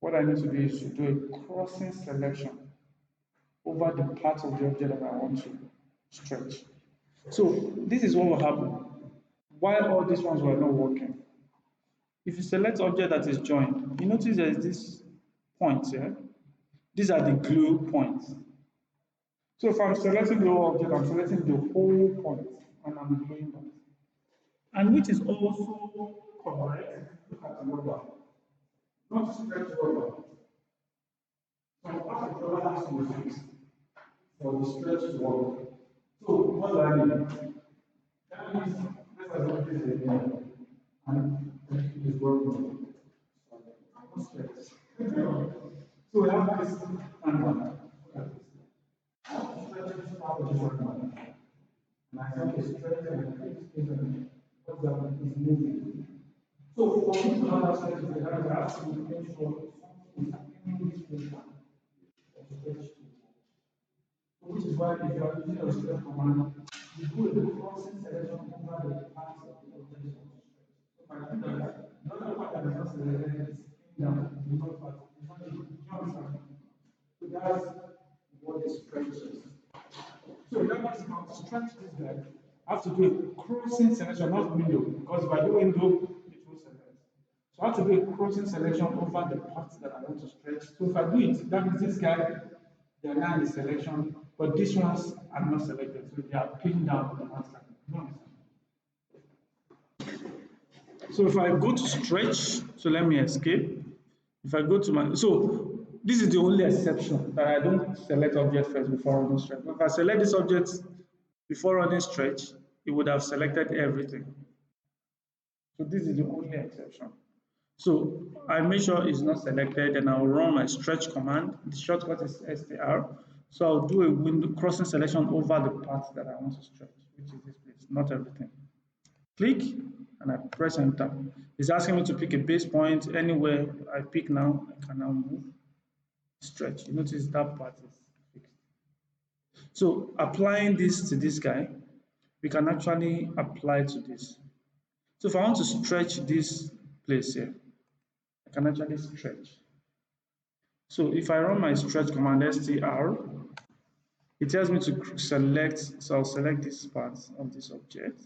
What I need to do is to do a crossing selection over the part of the object that I want to stretch. So this is what will happen. While all these ones were not working, if you select object that is joined, you notice there is this point here. These are the glue points. So if I'm selecting the whole object, I'm selecting the whole point and I'm gluing that. And which is also correct. Look at the rubber. Not stretch rubber. Some part of the rubber has to be fixed for the stretch to work. So what do I mean? That means let's assume this is a mirror and it is working. I'm stretch. So we have this angle. I want to stretch this part of this rectangle. And I want to stretch and keep space and what's that is moving. So for me to have that stretch, I have to make sure something is in this position of stretch to work. So which is why if you are using a stretch command, you do a crossing selection over the parts of the object you want to stretch. So if I do that, the other part that is not selected is down, the not part, it's not the joint. So that's what the stretch is. So that means now to stretch this guy, I have to do a crossing selection, not window, because if I do window, it will select. So I have to do a crossing selection over the parts that I want to stretch. So if I do it, that means this guy, they are now in the selection, but these ones are not selected, so they are pinned down on the outside. So if I go to stretch, so let me escape. If I go to my, so this is the only exception that I don't select object first before running stretch. If I select this object before running stretch, it would have selected everything. So this is the only exception. So I make sure it's not selected and I'll run my stretch command. The shortcut is STR. So I'll do a window crossing selection over the part that I want to stretch, which is this place, not everything. Click and I press enter. It's asking me to pick a base point. Anywhere I pick now, I can now move, stretch. You notice that part is fixed. So applying this to this guy, we can actually apply to this. So if I want to stretch this place here, I can actually stretch. So if I run my stretch command STR, it tells me to select, so I'll select this part of this object.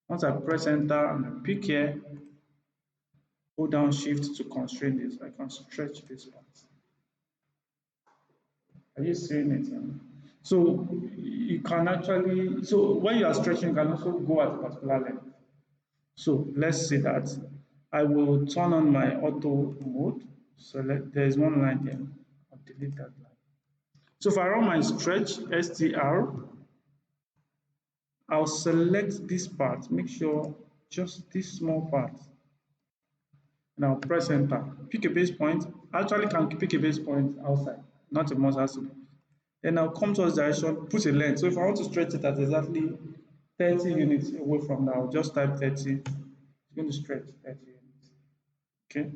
Once I press enter and I pick here, hold down shift to constrain this, I can stretch this part. Are you seeing it? So you can actually, so when you are stretching, you can also go at a particular length. So let's say that I will turn on my auto mode. So there's one line there. I'll delete that line. So if I run my stretch str, I'll select this part, make sure just this small part, and I'll press enter. Pick a base point. I actually can pick a base point outside, not a must has to be. Then I'll come towards direction, put a length. So if I want to stretch it at exactly 30 units away from that, I'll just type 30. It's going to stretch 30 units. Okay.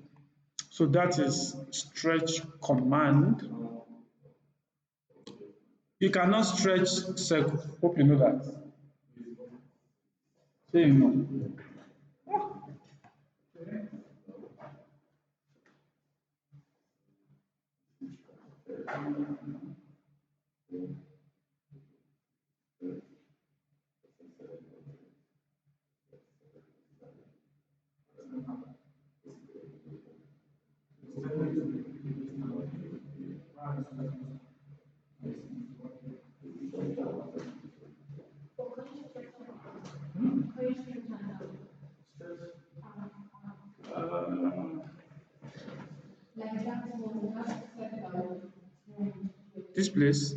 So that is stretch command. You cannot stretch circle. Hope you know that. Say you know. This place,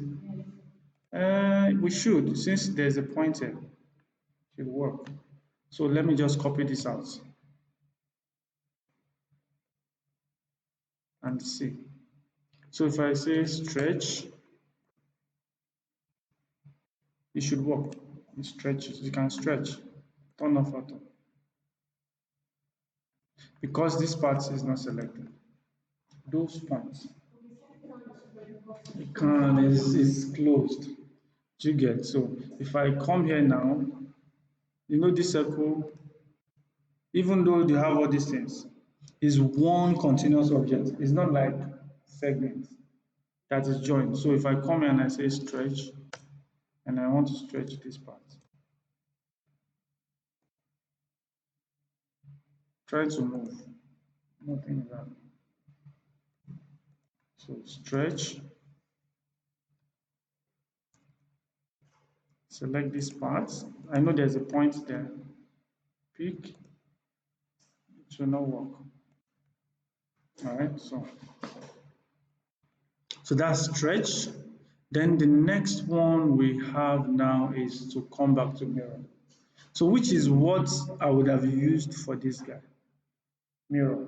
we should, since there's a pointer, should work. So let me just copy this out and see. So if I say stretch, it should work. It stretches. You can stretch. Turn off auto. Because this part is not selected. Those points. You can, it's closed. Do you get? So if I come here now, you know this circle, even though they have all these things, is one continuous object. It's not like segments that is joined. So if I come here and I say stretch, and I want to stretch this part, try to move. Nothing is happening. So stretch, select this part. I know there's a point there. Pick, it will not work. All right, so that's stretch. Then the next one we have now is to come back to mirror. So which is what I would have used for this guy, mirror.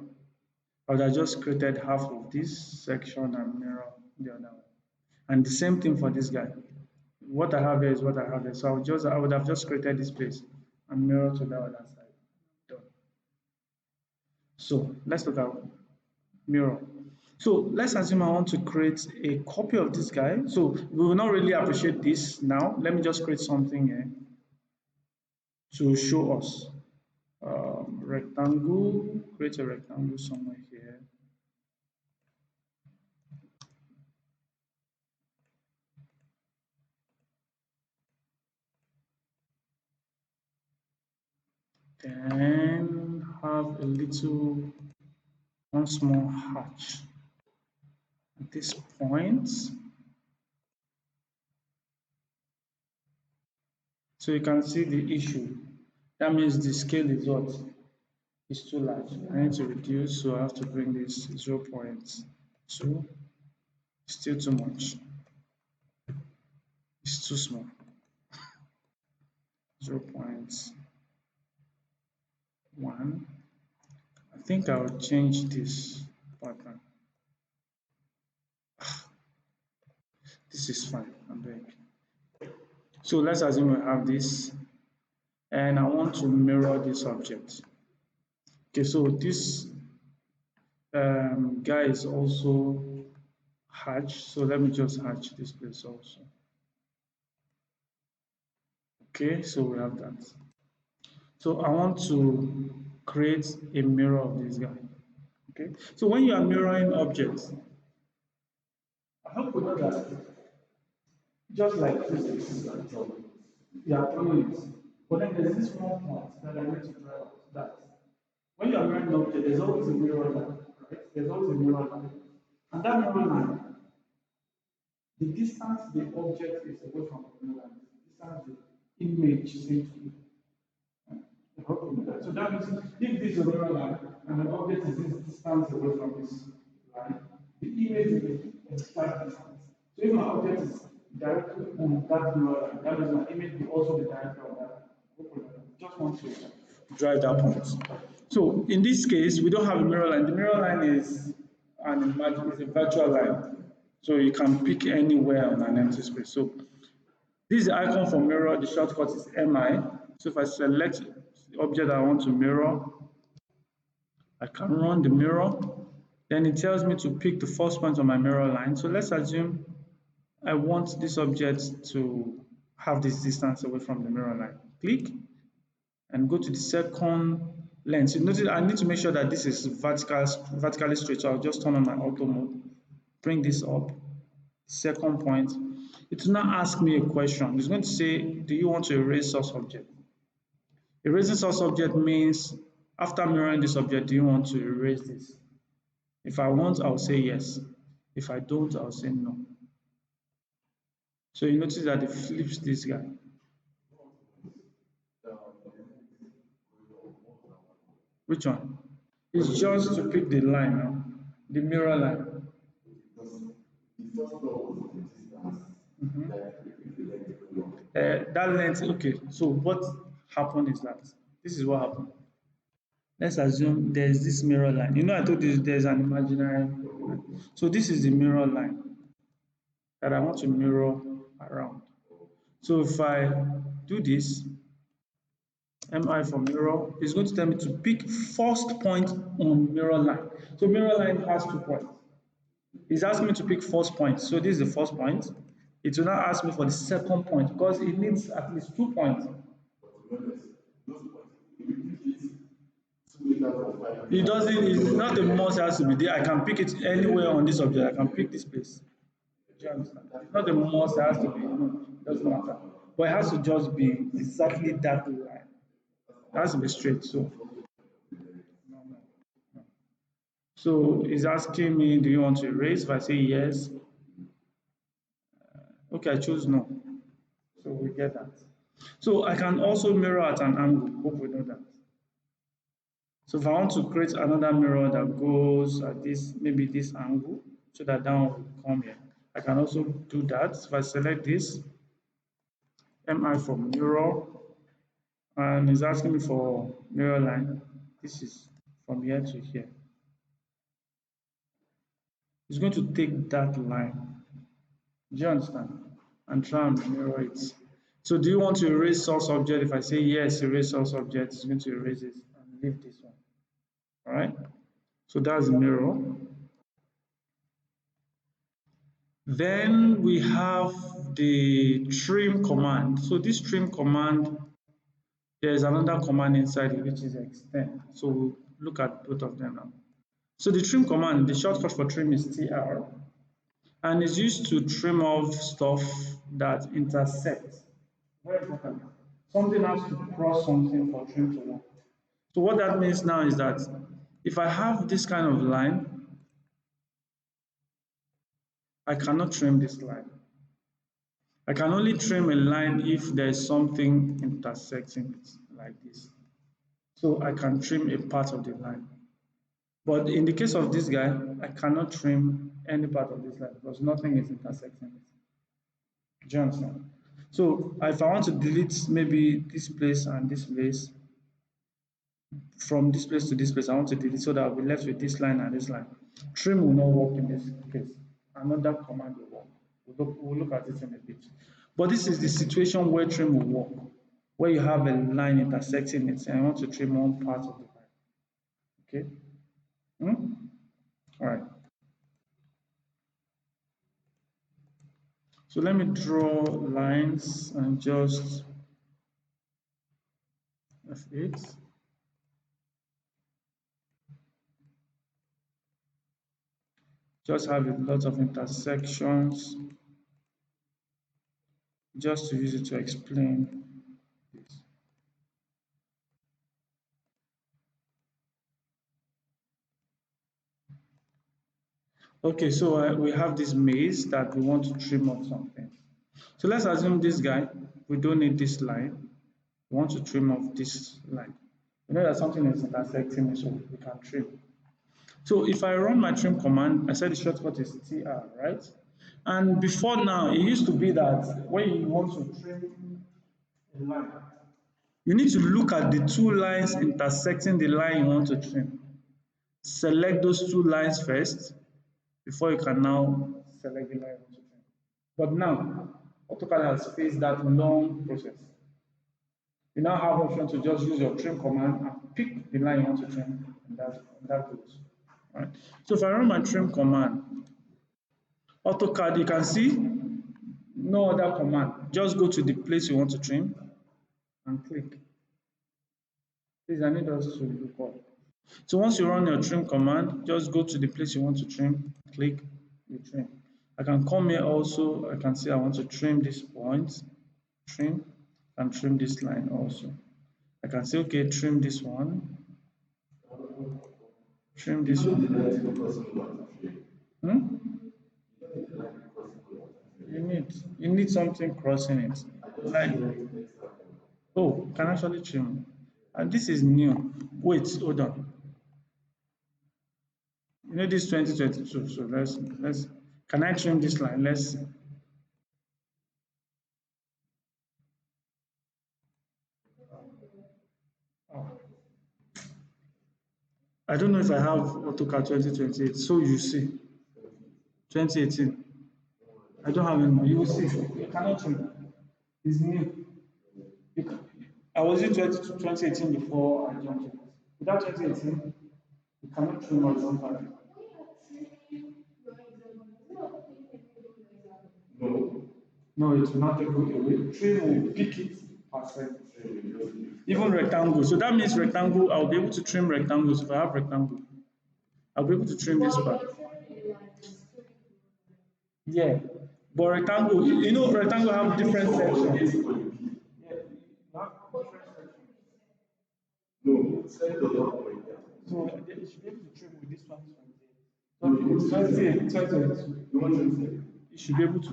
I would have just created half of this section and mirror the other one. And the same thing for this guy. What I have here is what I have here. So I would have just created this place and mirror to the other side. Done. So let's look at mirror. So let's assume I want to create a copy of this guy. So we will not really appreciate this now. Let me just create something here to show us. Rectangle, create a rectangle somewhere here. Then have a little, one small hatch at this point. So you can see the issue. That means the scale is what? Is too large. I need to reduce, so I have to bring this 0.2. Still too much. It's too small. 0.1. I think I'll change this pattern. This is fine, I beg. So let's assume we have this, and I want to mirror this object. Okay, so this guy is also hatch, so let me just hatch this place also. Okay, so we have that. So I want to create a mirror of this guy. Okay, so when you are mirroring objects, I hope you know that just like physics, you are drawing it. But then there's this one point that I need to draw out that when you are mirroring an object, there's always a mirror line, right? There's always a mirror line. And that mirror line The distance the object is away from the mirror line, the distance the image seems to be. So that means if this is a mirror line and the object is this distance away from this line, the image will be exact distance. So if my object is directly on that mirror line, that means my image will also be directly on that line. Just want to drive that point. So in this case, we don't have a mirror line. The mirror line is is a virtual line. So you can pick anywhere on an empty space. So this is the icon for mirror. The shortcut is MI. So if I select the object I want to mirror, I can run the mirror. Then it tells me to pick the first point on my mirror line. So let's assume I want this object to have this distance away from the mirror line. Click and go to the second lens. You notice I need to make sure that this is vertically straight. So I'll just turn on my auto mode, bring this up, second point. It will now ask me a question. It's going to say, do you want to erase source object? Erasing source object means after mirroring this object, do you want to erase this? If I want, I'll say yes. If I don't, I'll say no. So you notice that it flips this guy. Which one? It's just to pick the line now, the mirror line. That length, okay. So what happened is that this is what happened. Let's assume there's this mirror line. You know, I told you there's an imaginary line. So this is the mirror line that I want to mirror around. So if I do this, MI for mirror, it's going to tell me to pick first point on mirror line. So mirror line has 2 points. It's asking me to pick first point. So this is the first point. It will now ask me for the second point because it needs at least 2 points. It doesn't, it's not a must has to be there. I can pick it anywhere on this object. I can pick this place. Do you understand? It's not a must has to be, no, it doesn't matter. But it has to just be exactly that line. It has to be straight. So it's asking me, do you want to erase? If I say yes, okay, I choose no. So we get that. So I can also mirror at an angle. Hope we know that. So if I want to create another mirror that goes at this, maybe this angle, so that one will come here, I can also do that. If I select this, MI for mirror, and it's asking me for mirror line. This is from here to here. It's going to take that line. Do you understand? And try and mirror it. So do you want to erase source object? If I say yes, erase source object, it's going to erase it and leave this one. All right? So that's mirror. Then we have the trim command. So this trim command, there's another command inside it, which is extend. So we'll look at both of them now. So the trim command, the shortcut for trim is TR, and is used to trim off stuff that intersects. Very important. Something has to cross something for trim to work. So what that means now is that if I have this kind of line, I cannot trim this line. I can only trim a line if there's something intersecting it like this. So I can trim a part of the line. But in the case of this guy, I cannot trim any part of this line because nothing is intersecting it. Do you understand? So if I want to delete maybe this place and this place, from this place to this place, I want to delete so that I'll be left with this line and this line. Trim will not work in this case. Another command will work. We'll look at it in a bit. But this is the situation where trim will work, where you have a line intersecting it and I want to trim one part of the line. Okay? All right. So let me draw lines and just F8. Just have a lot of intersections just to use it to explain this. Okay, so we have this maze that we want to trim off something. So let's assume this guy, we don't need this line. We want to trim off this line. We know that something is intersecting, so we can trim. So if I run my trim command, I said the shortcut is TR, right? And before now, it used to be that when you want to trim a line, you need to look at the two lines intersecting the line you want to trim. Select those two lines first before you can now select the line you want to trim. But now, AutoCAD has faced that long process. You now have option to just use your trim command and pick the line you want to trim, and that goes. Right. So if I run my trim command, AutoCAD, you can see no other command. Just go to the place you want to trim and click. Please, I need us to look up. So once you run your trim command, just go to the place you want to trim, click, you trim. I can come here also, I can say I want to trim this point, trim, and trim this line also. I can say, okay, trim this one, trim this one. Hmm? You need something crossing it. Like, oh, can actually trim. And this is new. Wait, hold on. You know this 2022, so let's can I trim this line? Let's see. Oh, I don't know if I have AutoCAD 2028. So you see, 2018. I don't have anymore. You will see. You cannot trim. It's new. I was in 2018 before I jumped in. Without 2018, you cannot trim horizontally. No. No, it will not take it away. Trim will pick it perfect. Even rectangle. So that means rectangle, I'll be able to trim rectangles if I have rectangle. I'll be able to trim this part. Yeah. But rectangle, rectangle have different sections. Yeah, you have different sections. No, side does not point down. So you should be able to trim with this one. No, it's 20, 20. You should be able to.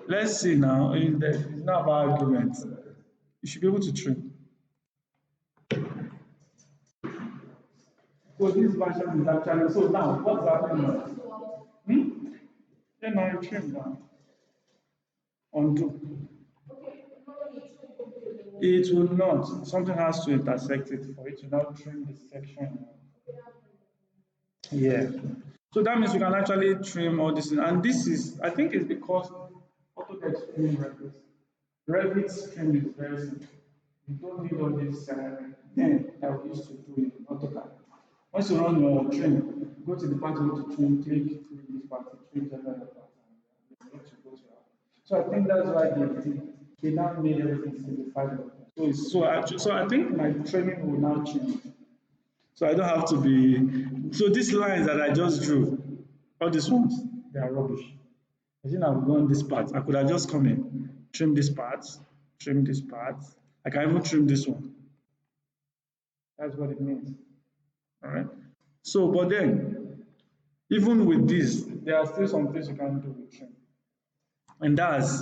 Let's see now. It's not about arguments. You should be able to trim. So this version is actually so now what's happening now? Hmm? Then now you trim down. Undo. It will not. Something has to intersect it for it to not trim the section. Yeah. So that means you can actually trim all this. And this is, I think it's because Autodesk trim Revit. Revit trim is very simple. You don't need all this thing that we used to do in AutoCAD. Once you run your trim, go to the part you want to trim, click this part, trim general part, and you need to go to that. So I think that's why they now made everything simplified. So I think my training will now change. So I don't have to be. So these lines that I just drew, all these ones, they are rubbish. I think I've gone this part. I could have just come in, trim this part, trim this part. I can even trim this one. That's what it means. All right. So, but then, even with this, there are still some things you can do with trim. And that's,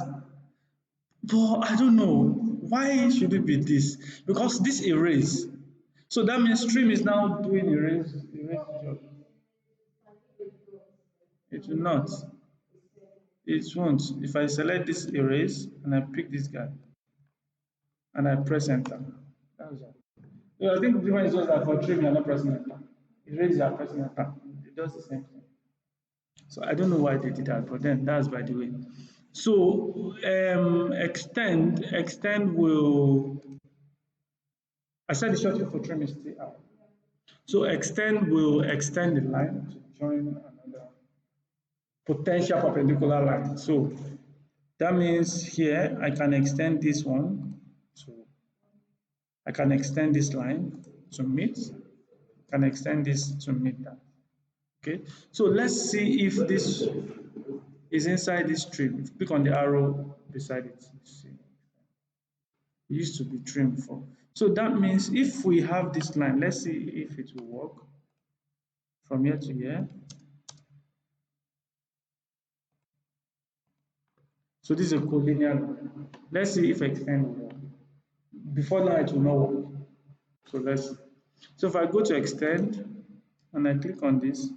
but I don't know. Why should it be this? Because this erase. So that means trim is now doing erase job. It will not. It won't. If I select this erase and I pick this guy and I press enter, that's all. So I think the difference is just that for trim, you're not pressing enter. Erase, you're pressing enter. It does the same thing. So I don't know why they did that, but then that's by the way. So extend will. I said the shortcut for trim is TR. So extend will extend the line to join another potential perpendicular line. So that means here I can extend this one to, I can extend this line to meet, can extend this to meet that. Okay, so let's see if this is inside this trim. If you click on the arrow beside it, you see it used to be trim before. So that means if we have this line, let's see if it will work. from here to here. So this is a collinear line. Let's see if extend will work. Before now it will not work. So let's see. So if I go to extend and I click on this,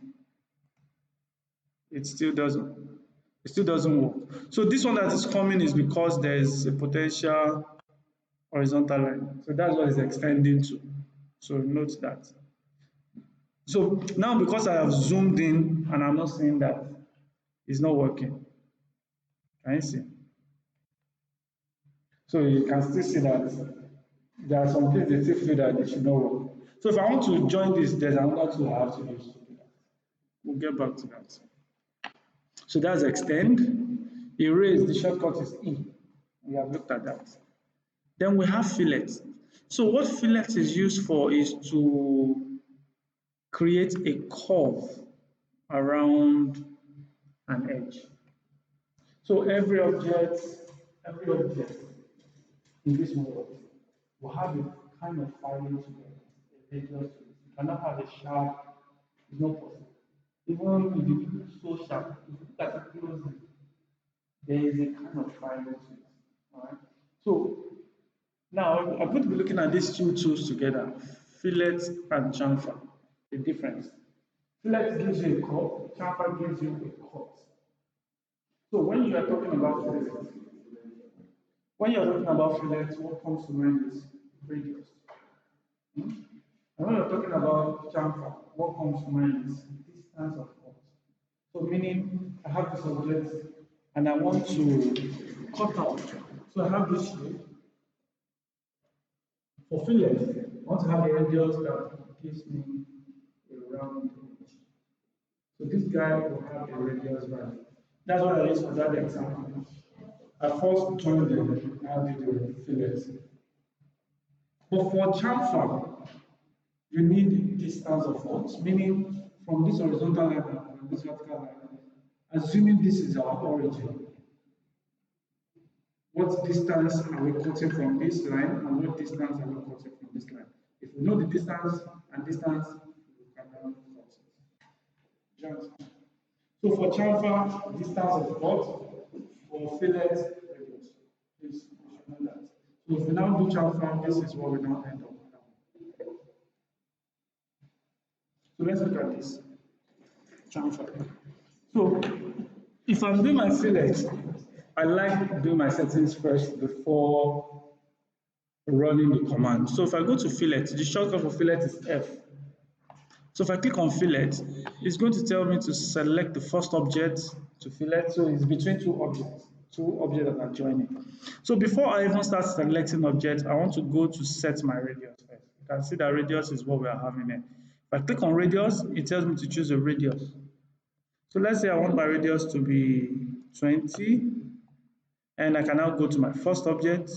it still doesn't work. So this one that is coming is because there is a potential horizontal line. So that's what it's extending to. So note that. So now because I have zoomed in and I'm not seeing that, it's not working. Can you see? So you can still see that there are some things they still feel that they should not work. So if I want to join this, there's another tool I have to use to do that. We'll get back to that. So that's extend. Erase, the shortcut is E. We have looked at that. Then we have fillet. So what fillet is used for is to create a curve around an edge. So every object in this world will have a kind of filing to it, a radius to it. You cannot have a sharp, it's not possible. Even if you look so sharp, if you look at it closely, there is a kind of filing to it. Alright. So now I'm going to be looking at these two tools together, fillet and chamfer, the difference. Fillet gives you a curve, chamfer gives you a cut. So when you are talking about fillet, when you're talking about fillet, what comes to mind is radius. Hmm? And when you're talking about chamfer, what comes to mind is distance of cut. So meaning I have this object and I want to cut out. So I have this shape. For fillet, I want to have a radius that gives me a round edge. So this guy will have a radius value. That's what I use for that example. I first joined them, now did the fillet. But for chamfer, you need distance of what? Meaning from this horizontal line and from this vertical line, assuming this is our origin, what distance are we cutting from this line and what distance are we cutting from this line? If we know the distance and distance, we can now cut it. Do you understand? So for chamfer, distance of cut, for fillet, radius. Please, you should know that. So if we now do chamfer, this is what we now end up with. So let's look at this chamfer. So if I'm doing my fillet, I like doing my settings first before running the command. So if I go to fillet, the shortcut for fillet is F. So if I click on fillet, it's going to tell me to select the first object to fillet. So it's between two objects that are joining. So before I even start selecting objects, I want to go to set my radius first. You can see that radius is what we are having here. If I click on radius, it tells me to choose a radius. So let's say I want my radius to be 20, and I can now go to my first object,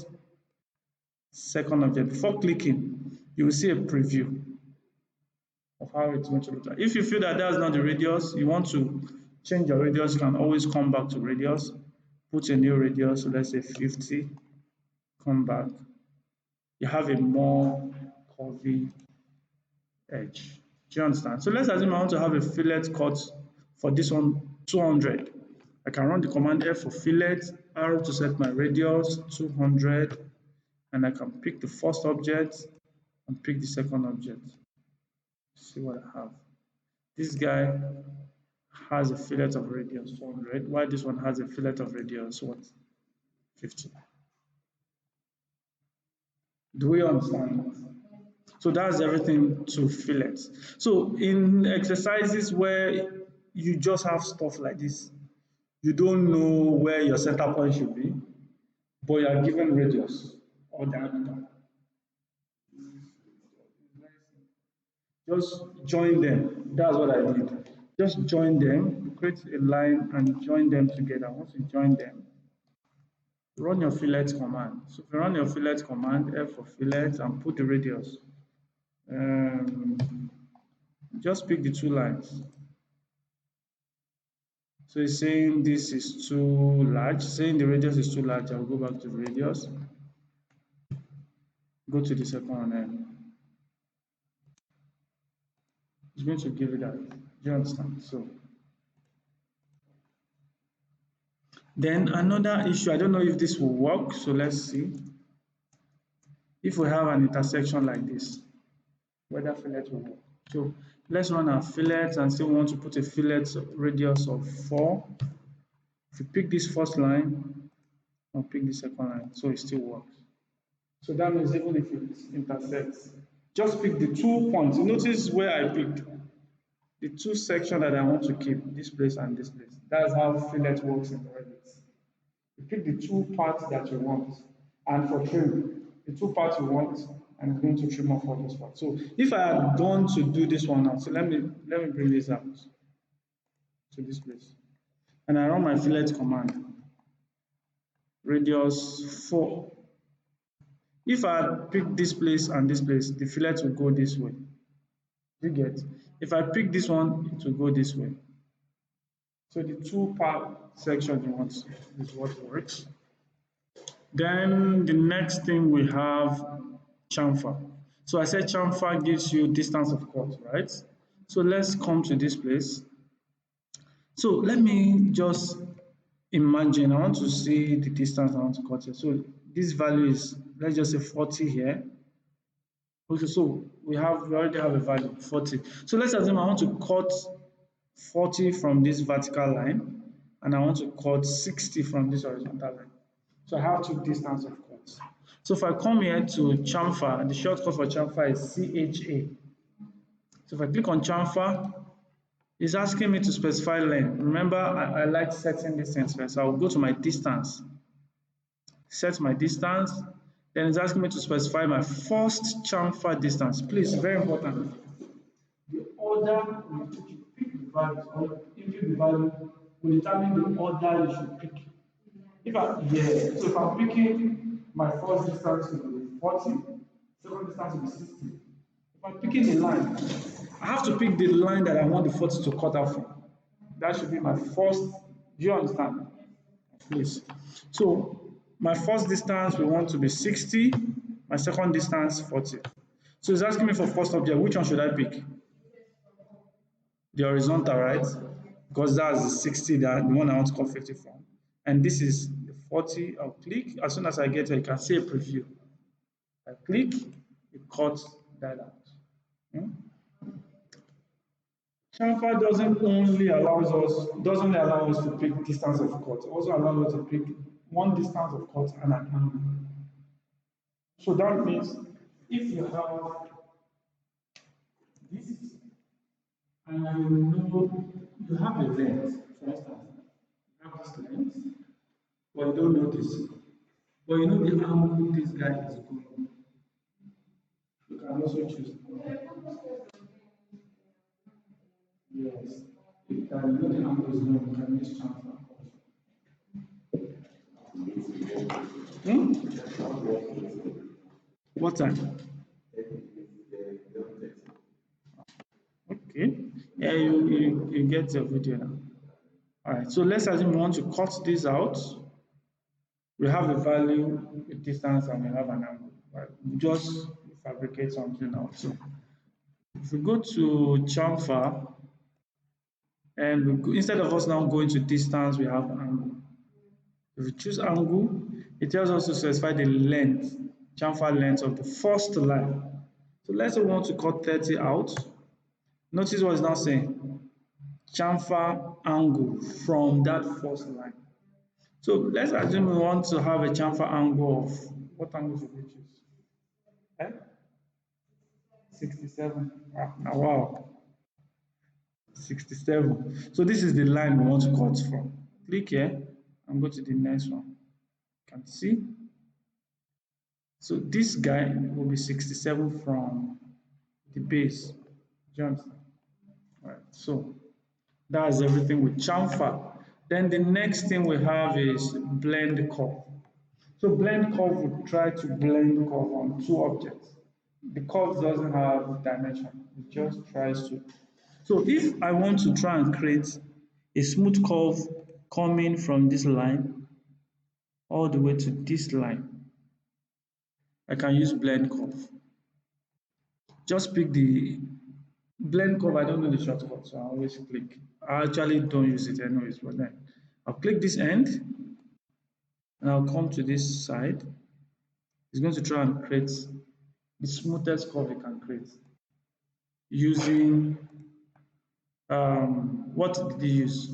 second object. Before clicking, you will see a preview of how it's going to look like. If you feel that that's not the radius, you want to change your radius, you can always come back to radius, put a new radius, so let's say 50, come back. You have a more curvy edge. Do you understand? So let's assume I want to have a fillet cut for this one 200. I can run the command F for fillet, R to set my radius 200, and I can pick the first object and pick the second object. See what I have. This guy has a fillet of radius 200, while this one has a fillet of radius what? 50. Do we understand that? So that's everything to fillet. So in exercises where you just have stuff like this, you don't know where your center point should be, but you are given radius or diameter. Just join them. That's what I did. Just join them, create a line and join them together. Once you join them, run your fillet command. So if you run your fillet command, F for fillet, and put the radius. Um, just pick the two lines. So it's saying this is too large, saying the radius is too large. I'll go back to the radius, go to the second one, and It's going to give it that. Do you understand? So then another issue, I don't know if this will work. So let's see. If we have an intersection like this, whether fillet will work. So let's run our fillet and say we want to put a fillet radius of 4. If you pick this first line, I'll pick the second line, so it still works. So that means even if it intersects, just pick the 2 points. Notice where I picked the 2 sections that I want to keep, this place and this place. That's how fillet works in Revit. You pick the 2 parts that you want, and for trim, the 2 parts you want, and it's going to trim off all those parts. So if I had gone to do this one now, so let me bring this out to this place, and I run my fillet command, radius 4. If I had picked this place and this place, the fillet will go this way. You get? If I pick this one, it will go this way. So the 2 part section you want is what works. Then the next thing we have chamfer. So I said chamfer gives you distance of cut, right? So let's come to this place. So let me just imagine, I want to see the distance I want to cut here. So this value is, let's just say 40 here. Okay, so we already have a value 40. So let's assume I want to cut 40 from this vertical line and I want to cut 60 from this horizontal line. So I have 2 distance of cuts. So if I come here to chamfer, the shortcut for chamfer is CHA. So if I click on chamfer, it's asking me to specify length. Remember, I like setting distance first. So I'll go to my distance, set my distance, then it's asking me to specify my first chamfer distance. Please, very important. The order in which you pick the value or input the value will determine the order you should pick. So if I'm picking my first distance to be 40, second distance to be 60. If I'm picking a line, I have to pick the line that I want the 40 to cut out from. That should be my first. Do you understand? Please. So my first distance we want to be 60, my second distance 40. So it's asking me for first object, which one should I pick? The horizontal, right? Because that's the 60, that the one I want to cut 50 from. And this is the 40. I'll click. As soon as I get it, you can see a preview. I click, it cuts that out. Chamfer doesn't only allow us to pick distance of cut, it also allows us to pick one distance of cut and an angle. So that means if you have this and you know you have a length, for instance, you have this length, but you don't know this. But you know the angle this guy is going. You can also choose. Yes. You can know the angle is going, you can use chamfer also. What time? Okay. Yeah, you get the video now. All right. So let's assume we want to cut this out. We have a value, a distance, and we have an angle. Right? We just fabricate something out. So if we go to chamfer, and instead of us now going to distance, we have angle. If we choose angle, it tells us to specify the length, chamfer length of the first line. So let's say we want to cut 30 out. Notice what it's now saying. Chamfer angle from that first line. So let's assume we want to have a chamfer angle of, what angle should we choose? 67. Now, wow. 67. So this is the line we want to cut from. Click here and go to the next one. You can see. So this guy will be 67 from the base. Do you understand? All right. So that's everything with chamfer. Then the next thing we have is blend curve. So blend curve will try to blend curve on 2 objects. The curve doesn't have dimension. It just tries to. So if I want to try and create a smooth curve coming from this line all the way to this line, I can use blend curve. Just pick the Blend curve, I don't know the shortcut, so I always click. I actually don't use it anyways, but then I'll click this end and I'll come to this side. It's going to try and create the smoothest curve it can create using what did you use?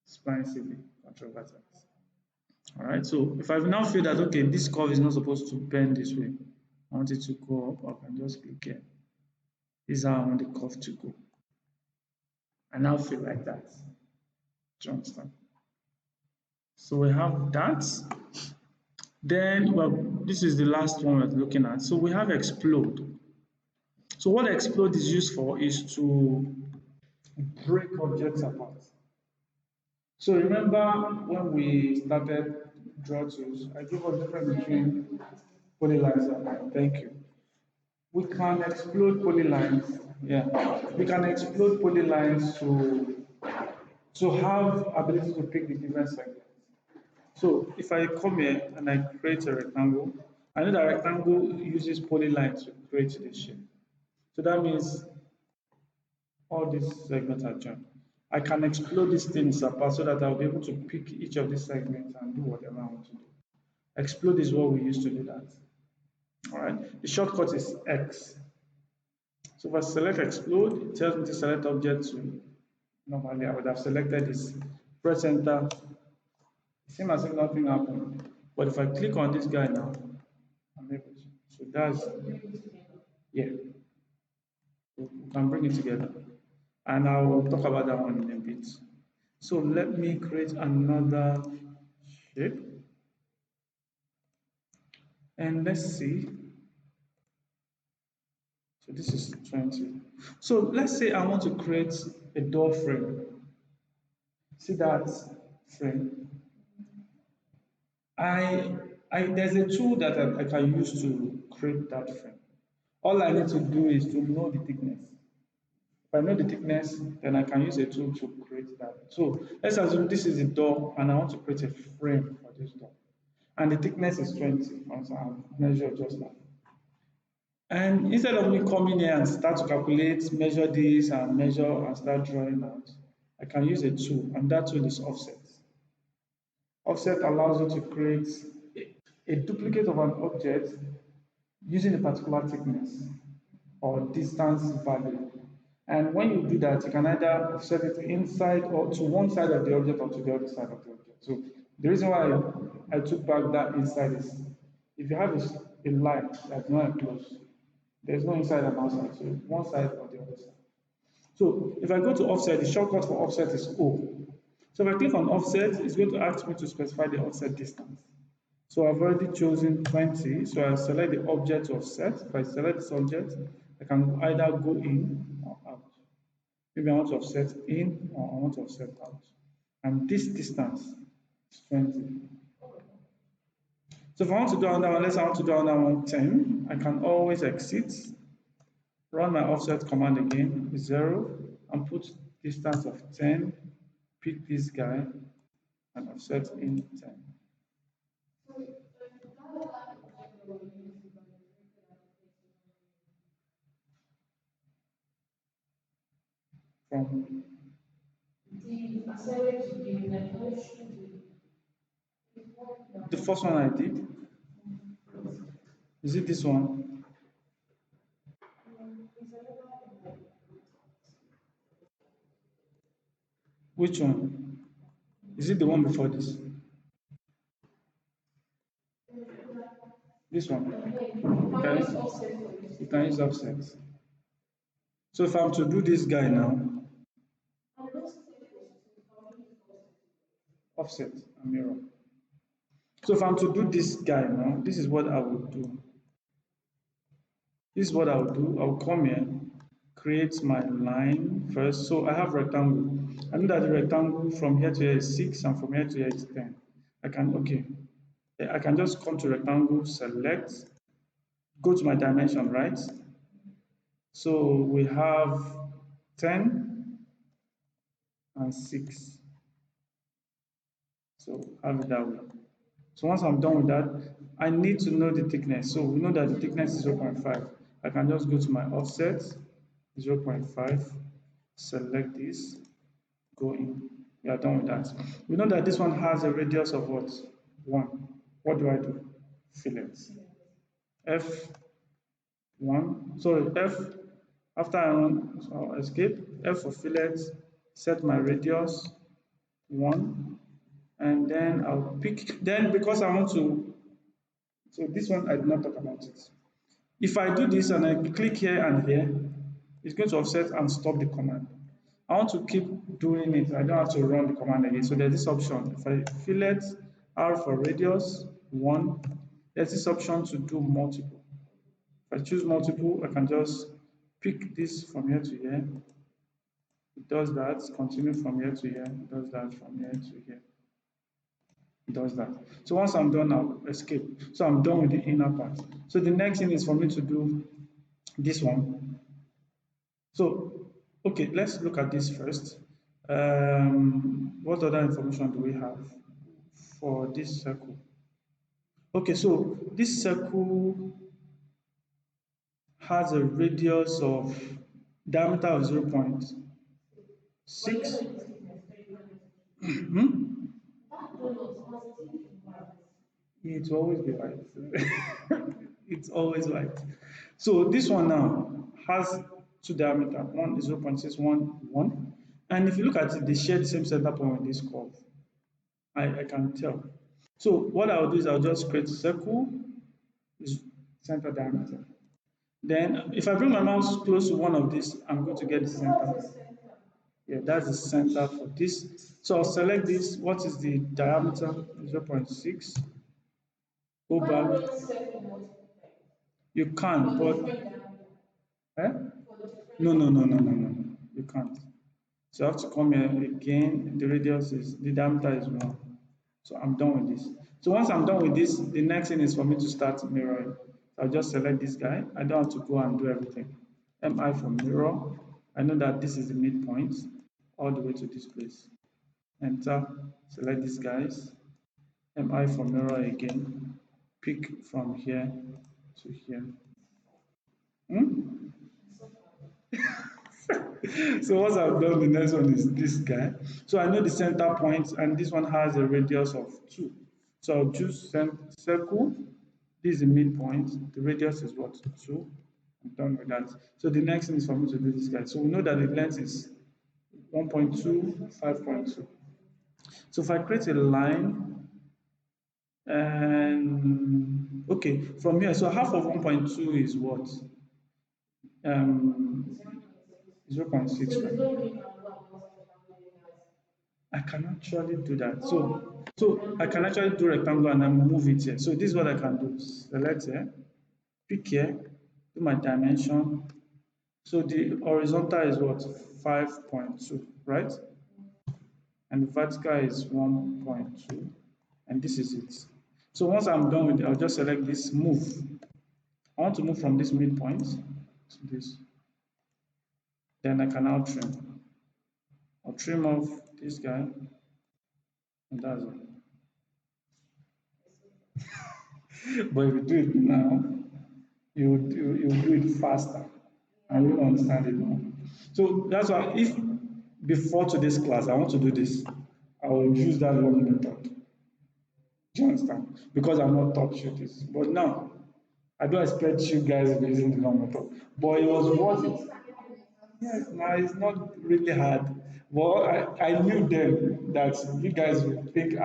Spline CV control vertex. All right, so if I now feel that okay, this curve is not supposed to bend this way, I want it to go up, I can just click here. This is how I want the curve to go. I now feel like that. Do you understand? So we have that. Then, well, this is the last one we're looking at. So we have explode. So what explode is used for is to break objects apart. So remember when we started draw tools, I gave us difference between polylines and line. Thank you. We can explode polylines. Yeah, we can explode polylines to have ability to pick the different segments. So if I come here and I create a rectangle, I know that rectangle uses polyline to create the shape. So that means all these segments are joined. I can explode these things apart so that I'll be able to pick each of these segments and do whatever I want to do. Explode is what we use to do that. All right. The shortcut is X. So if I select explode, it tells me to select object to. Normally, I would have selected this. Press enter. It seems as if nothing happened. But if I click on this guy now, I'm able to. So that's, yeah, we can bring it together. And I'll talk about that one in a bit. So let me create another shape. And let's see. So this is 20. So let's say I want to create a door frame. See that frame? There's a tool that I can use to create that frame. All I need to do is to know the thickness. If I know the thickness, then I can use a tool to create that. So let's assume this is a door and I want to create a frame for this door. And the thickness is 20, as I measured just now. And instead of me coming here and start to calculate, measure this and measure and start drawing out, I can use a tool, and that tool is offset. Offset allows you to create a duplicate of an object using a particular thickness or distance value. And when you do that, you can either offset it inside or to one side of the object or to the other side of the object. So the reason why I took back that inside is if you have a line that's not close, there's no inside and outside, so one side or the other side. So if I go to offset, the shortcut for offset is O. So if I click on offset, it's going to ask me to specify the offset distance. So I've already chosen 20, so I select the object to offset. If I select this object, I can either go in or out. Maybe I want to offset in or I want to offset out. And this distance is 20. So if I want to do another one, let's say I want to do another one 10, I can always exit, run my offset command again, 0, and put distance of 10, pick this guy, and offset in 10. From the first one I did, is it this one? Which one? Is it the one before this? This one. You can use offset. So if I'm to do this guy now, offset and mirror. So if I'm to do this guy now, this is what I would do. This is what I'll do. I'll come here, create my line first. So I have rectangle. I know that the rectangle from here to here is 6 and from here to here is 10. I can, okay. I can just come to rectangle, select, go to my dimension, right? So we have 10 and 6. So have it that way. So once I'm done with that, I need to know the thickness. So we know that the thickness is 0.5. I can just go to my offset, 0.5, select this, go in. We are done with that. We know that this one has a radius of what? 1. What do I do? Fillet. F1, sorry, F, after I run so escape, F for fillet, set my radius 1, and then I'll pick, then because I want to, so this one I did not talk about it. If I do this and I click here and here, it's going to offset and stop the command. I want to keep doing it. I don't have to run the command again. So there's this option. If I fillet R for radius 1, there's this option to do multiple. If I choose multiple, I can just pick this from here to here. It does that. Continue from here to here. It does that from here to here. It does that. So once I'm done, I'll escape. So I'm done with the inner part. So the next thing is for me to do this one. So, okay, let's look at this first. What other information do we have for this circle? Okay, so this circle has a radius of diameter of 0.6. It will always be white. It's always white. So this one now has two diameter. One is 0.611. And if you look at it, they share the same center point with this curve. I can tell. So what I'll do is I'll just create a circle with center diameter. Then if I bring my mouse close to one of these, I'm going to get the center. Yeah, that's the center for this. So I'll select this. What is the diameter? 0.6. Go back. You can, but eh? No. You can't. So I have to come here again. The radius is the diameter is 1. So I'm done with this. So once I'm done with this, the next thing is for me to start mirroring. I'll just select this guy. I don't have to go and do everything. MI for mirror. I know that this is the midpoint all the way to this place. Enter. Select these guys. MI for mirror again. Pick from here to here. Hmm? So once I've done, the next one is this guy. So I know the center point, and this one has a radius of 2. So I'll choose circle. This is the midpoint. The radius is what? 2. I'm done with that. So the next thing is for me to do this guy. So we know that the length is 1.2, 5.2. So if I create a line, and okay, from here, so half of 1.2 is what? Um, 0.6, right? I can actually do that. So I can actually do rectangle and then move it here. So this is what I can do. Select here, pick here, do my dimension. So the horizontal is what? 5.2, right? And the vertical is 1.2. And this is it. So once I'm done with it, I'll just select this move. I want to move from this midpoint to this. Then I can now trim. I'll trim off this guy, and that's it. But if you do it now, you do it faster and you understand it more. So that's why if before today's class I want to do this, I will use that learning method. Do you understand? Because I'm not taught you this. But now I don't expect you guys to be using the long method. But it was worth it. Yes, now it's not really hard. Well, I knew then that you guys would think,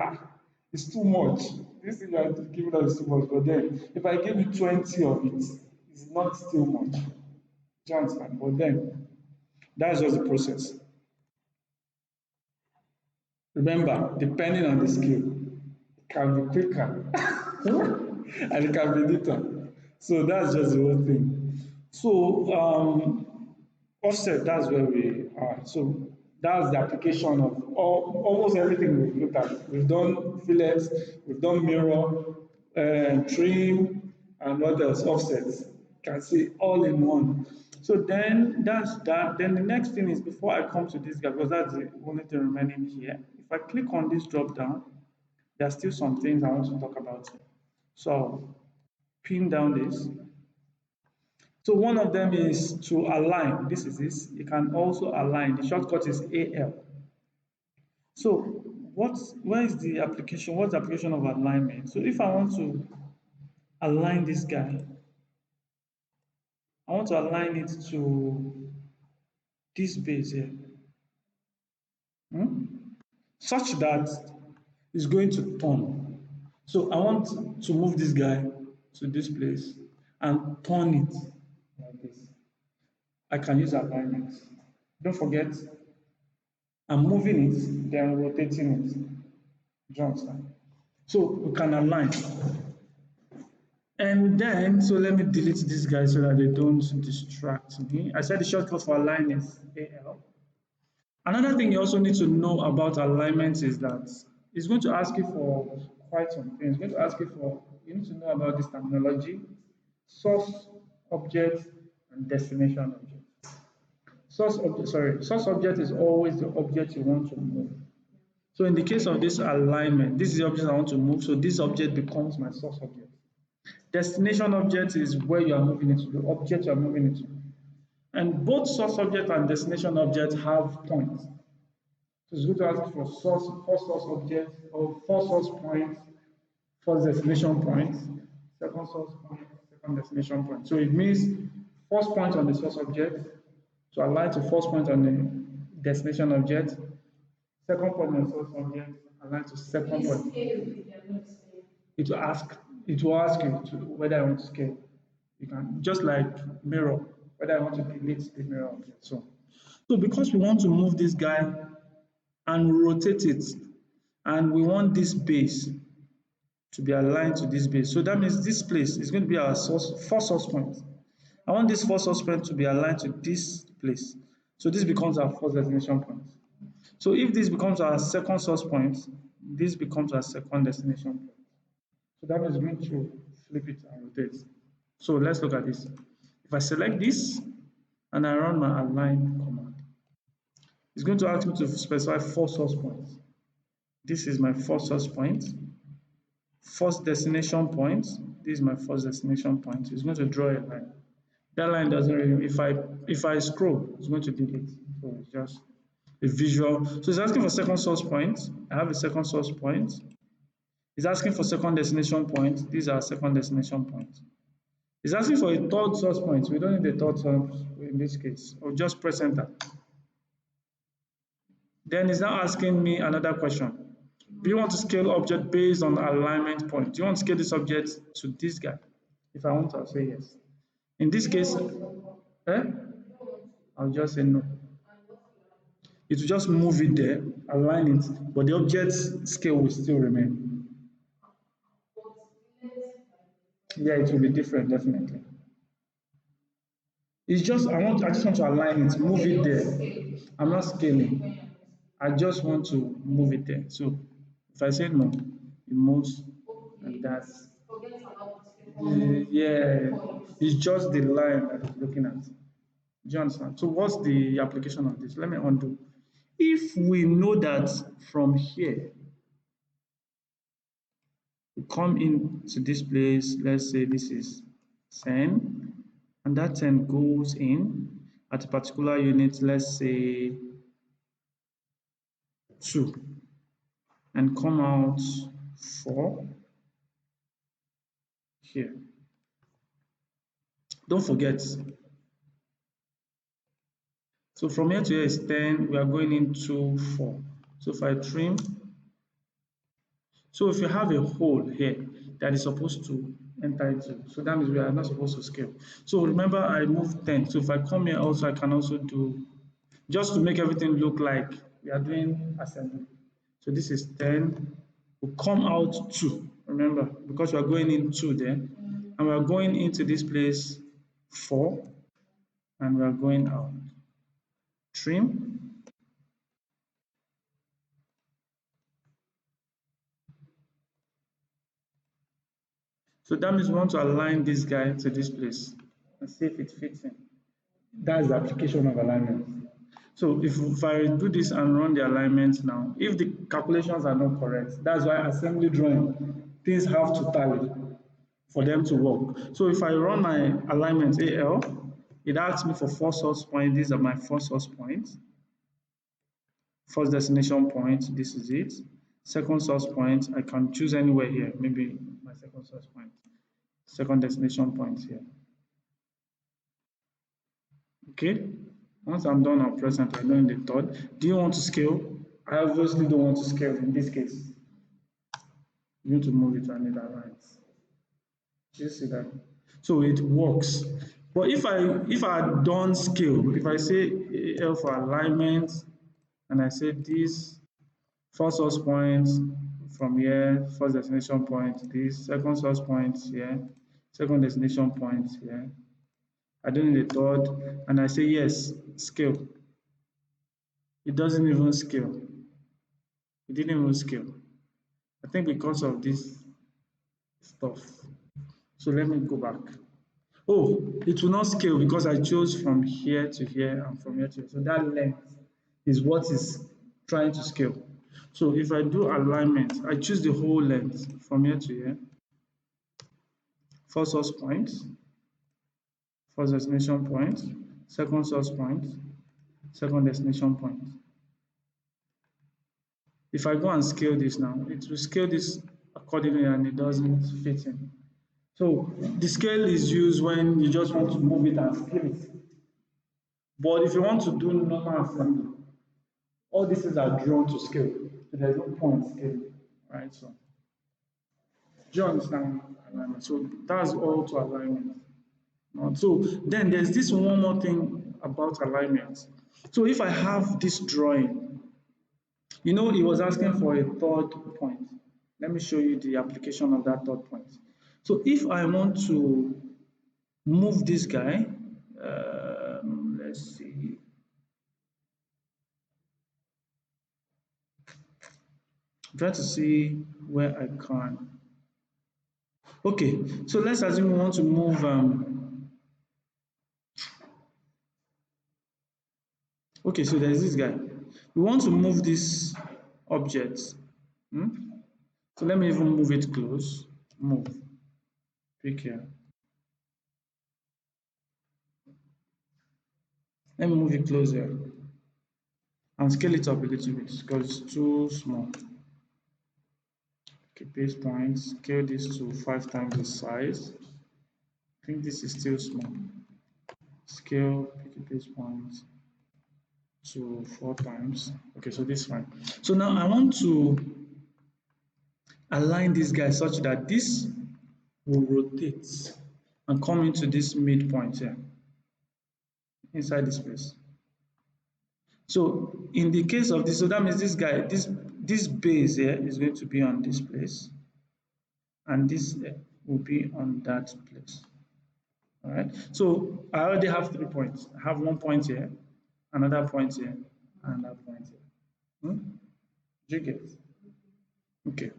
it's too much. This thing you are giving us is too much. But then, if I give you 20 of it, it's not still much. Do you understand? But then, that's just the process. Remember, depending on the skill, it can be quicker and it can be later. So that's just the whole thing. So, offset, that's where we are. So that's the application of almost everything we've looked at. We've done fillets, we've done mirror, trim, and what else? Offsets. You can see all in one. So then that's that. Then the next thing is before I come to this guy, because that's the only thing remaining here. If I click on this drop down, there are still some things I want to talk about here. So pin down this. So one of them is to align. This is this. You can also align. The shortcut is AL. So where is the application? What's the application of alignment? So if I want to align this guy, I want to align it to this base here, such that it's going to turn. So I want to move this guy to this place and turn it like this. I can use alignment. Don't forget, I'm moving it, then rotating it. Do you understand? So we can align. And then, so let me delete this guy so that they don't distract me. I said the shortcut for align is AL. Another thing you also need to know about alignment is that it's going to ask you for quite some things. It's going to ask you for, you need to know about this terminology, source object and destination object. Source object is always the object you want to move. So in the case of this alignment, this is the object I want to move, so this object becomes my source object. Destination object is where you are moving it to, the object you are moving it to. And both source object and destination object have points. So it's good to ask for first source object or first source point, first destination point, second source point, second destination point. So it means first point on the source object to align to first point on the destination object, second point on the source object align to second point. It will ask you to whether I want to scale. You can just like mirror, whether I want to delete the mirror object. So because we want to move this guy and rotate it, and we want this base to be aligned to this base. So that means this place is going to be our first source point. I want this first source point to be aligned to this place. So this becomes our first destination point. So if this becomes our second source point, this becomes our second destination point. So that means we're going to flip it and rotate. So let's look at this. If I select this and I run my align command, it's going to ask me to specify four source points. This is my first source point. First destination point. This is my first destination point. It's going to draw a line. That line doesn't really, if I scroll, it's going to delete. So it's just a visual. So it's asking for second source point. I have a second source point. It's asking for second destination point. These are second destination points. It's asking for a third source point. We don't need a third source in this case. I'll just press enter. Then it's now asking me another question. Do you want to scale object based on alignment point? Do you want to scale this object to this guy? If I want to, I'll say yes. In this case, I'll just say no. It will just move it there, align it, but the object scale will still remain. Yeah, it will be different, definitely. It's just I just want to align it, move it there. I'm not scaling. I just want to move it there. So if I say no, it moves, and that's yeah. It's just the line that it's looking at. Do you understand? So what's the application of this? Let me undo. If we know that from here we come into this place, let's say this is 10, and that 10 goes in at a particular unit, let's say 2, and come out 4 here. Don't forget. So from here to here is 10, we are going into 4. So if I trim, so if you have a hole here that is supposed to enter into, so that means we are not supposed to scale. So remember I moved 10. So if I come here also, I can also do, just to make everything look like we are doing assembly. So this is 10, we come out 2, remember, because we are going in 2 there, and we are going into this place 4, and we are going out. Trim. So that means we want to align this guy to this place and see if it fits in. That's the application of alignment. So if I do this and run the alignment now, if the calculations are not correct, that's why assembly drawing, things have to tally for them to work. So if I run my alignment AL, It asks me for four source points. These are my four source points. First destination point, this is it. Second source point, I can choose anywhere here, maybe my second source point. Second destination point here. Okay, once I'm done, I'll press enter. I'm doing the third. Do you want to scale? I obviously don't want to scale in this case. You need to move it and it aligns. Do you see that? So it works. But if I don't scale, if I say L for alignment and I say this first source point from here, first destination point, this second source point here, second destination point here. I do need a third, and I say yes, scale. It doesn't even scale. It didn't even scale. I think because of this stuff. So let me go back. Oh, it will not scale because I chose from here to here and from here to here. So that length is what is trying to scale. So if I do alignment, I choose the whole length from here to here. First source point, first destination point, second source point, second destination point. If I go and scale this now, it will scale this accordingly and it doesn't fit in. So the scale is used when you just want to move it and scale it. But if you want to do normal assembly, all these things are drawn to scale. So there's no point scaling, right? So do you understand alignment? So that's all to alignment. So then there's this one more thing about alignment. So if I have this drawing, it was asking for a third point. Let me show you the application of that third point. So if I want to move this guy, let's see. I'm trying to see where I can. Okay, so let's assume we want to move. Okay, so there's this guy. We want to move this object. So let me even move it close. Move. Pick here. Let me move it closer and scale it up a little bit because it's too small. Okay, base point, scale this to 5 times the size. I think this is still small. Scale, pick a base point to 4 times. Okay, so this is fine. So now I want to align this guy such that this will rotate and come into this midpoint here, inside this place. So in the case of this, so that means this guy, this base here is going to be on this place, and this will be on that place. All right. So I already have 3 points. I have 1 point here, another point here, and another point here. Do you get? Okay.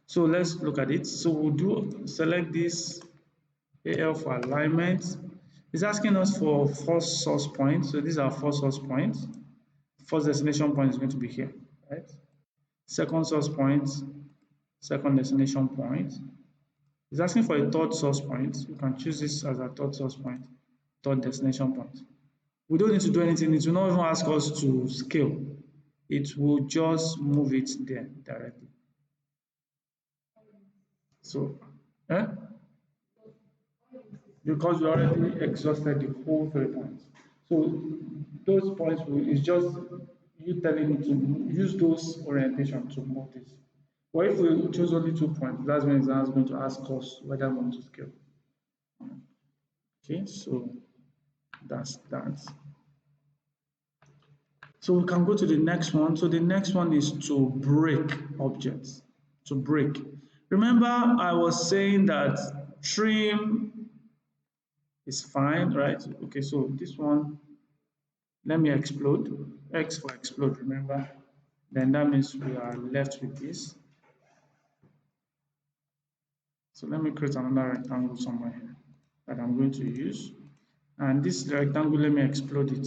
So let's look at it. So we'll select this AL for alignment. It's asking us for first source point. So these are first source points. First destination point is going to be here, right? Second source point, second destination point. It's asking for a third source point. You can choose this as a third source point, third destination point. We don't need to do anything. It will not even ask us to scale. It will just move it there directly. So, because we already exhausted the whole 3 points. So those points is just you telling me to use those orientation to move this. But if we choose only 2 points, that's when it's going to ask us whether we want to scale. Okay, so that's that. So we can go to the next one. So the next one is to break objects. To break. Remember, I was saying that trim is fine, right? Okay, so this one, let me explode. X for explode, remember? Then that means we are left with this. So let me create another rectangle somewhere here that I'm going to use. And this rectangle, let me explode it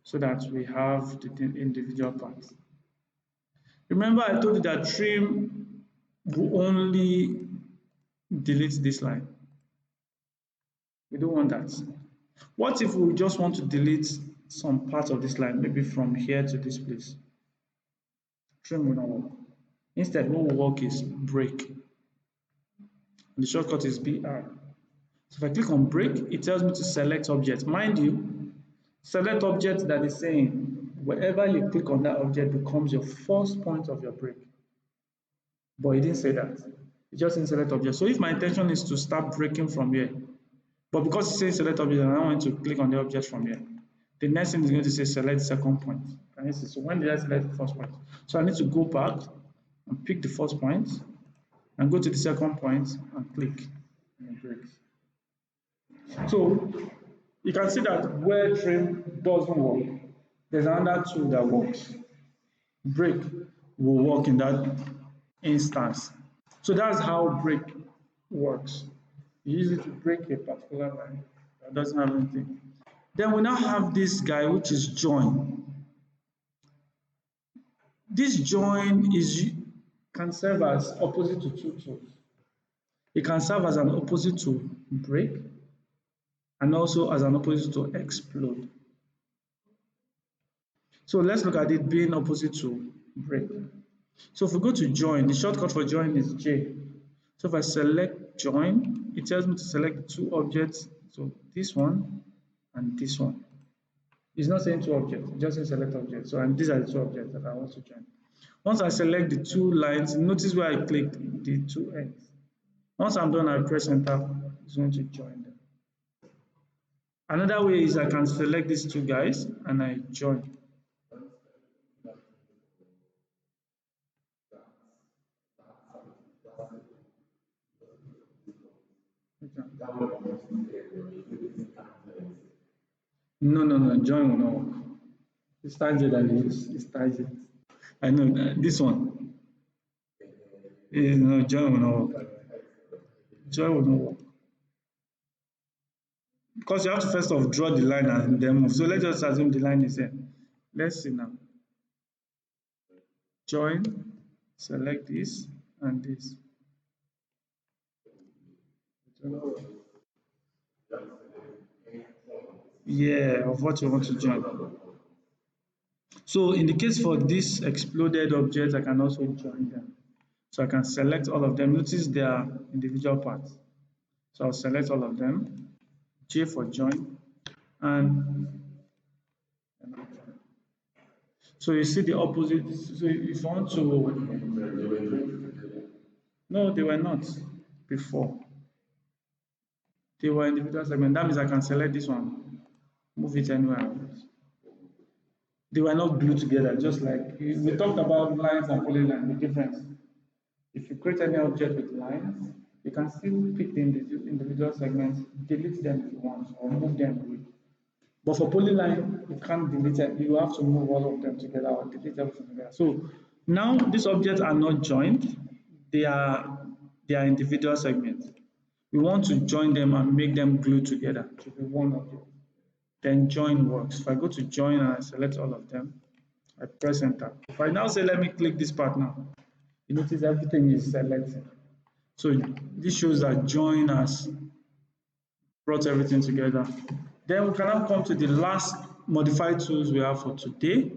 so that we have the individual parts. Remember, I told you that trim will only delete this line. We don't want that. What if we just want to delete some part of this line, maybe from here to this place? Trim will not work. Instead, what will work is break. And the shortcut is BR. So if I click on break, it tells me to select object. Mind you, select object that is saying wherever you click on that object becomes your first point of your break. But it didn't say that. It just said select object. So if my intention is to start breaking from here, but because it says select object, I don't want to click on the object from here. The next thing is going to say select second point. Can you see? So when did I select the first point? So I need to go back and pick the first point and go to the second point and click and it breaks. So you can see that where trim doesn't work, there's another tool that works. Break will work in that instance. So that's how break works. You use it to break a particular line that doesn't have anything. Then we now have this guy, which is join. This join is can serve as opposite to two tools. It can serve as an opposite to break and also as an opposite to explode. So let's look at it being opposite to break. So if we go to join, the shortcut for join is J. So if I select join, it tells me to select two objects. So this one and this one. It's not saying two objects, it just says select object. So and these are the two objects that I want to join. Once I select the two lines, notice where I click the two ends. Once I'm done, I press enter, it's going to join them. Another way is I can select these two guys and I join. No, join will not work. It's target that is target. I know this one. No, join will not work. Join will not work. Because you have to first of draw the line and then move. So let's just assume the line is here. Let's see now. Join, select this and this. Yeah, of what you want to join. So in the case for this exploded object, I can also join them. So I can select all of them. Notice they are individual parts. So I'll select all of them. J for join and so you see the opposite. So if you want to, no, they were not before. They were individual segment. That means I can select this one, move it anywhere I want. They were not glued together, just like we talked about lines and polylines, the difference. If you create any object with lines, you can still pick the individual segments, delete them if you want, or move them away. But for polyline, you can't delete it. You have to move all of them together or delete everything together. So now these objects are not joined, they are individual segments. We want to join them and make them glue together to be one object. Then join works. If I go to join and I select all of them, I press enter. If I now say let me click this part now, you notice everything is selected. So this shows that join has brought everything together. Then we can now come to the last modified tools we have for today.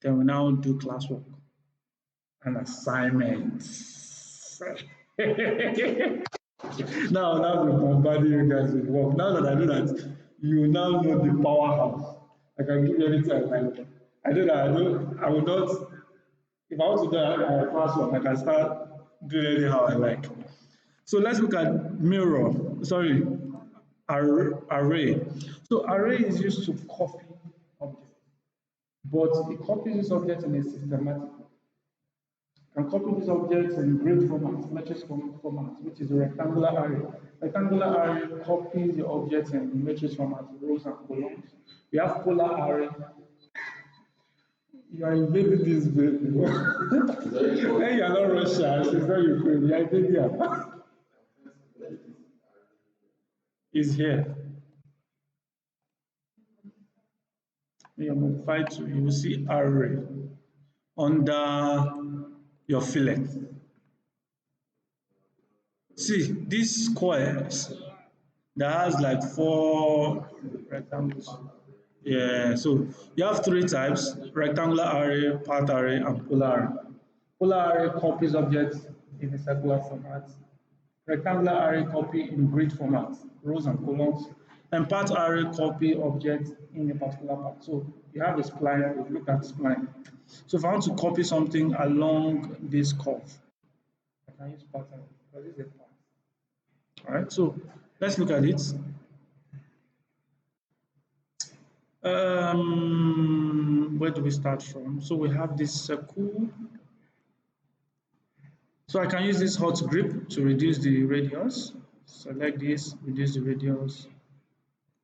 Then we now do classwork and assignments. Now we're bombarding you guys with work. Now that I know that you now know the powerhouse, I can give you anything I like. I know that I will not, if I want to do a classwork, I can start doing anyhow I like. So let's look at array. So array is used to copy objects, but it copies this object in a systematic way. Can copy these objects in grid format, matrix format, which is a rectangular array. Rectangular array copies the objects in matrix format, rows and columns. We have polar array. You are invading this baby. Hey, you are not Russia, it's not Ukraine, you are invading. Is here. You are modified to, you will see array under your fillet. See, these squares that has like 4 rectangles. Yeah, so you have 3 types: rectangular array, path array, and polar array. Polar array copies objects in a circular format. Rectangular array copy in grid format, rows and columns. And path array copy objects in a particular path. So you have a spline, we've looked at spline. So if I want to copy something along this curve, I can use path array because it's a path. All right, so let's look at it. Where do we start from? So we have this circle. So I can use this hot grip to reduce the radius. Select this, reduce the radius,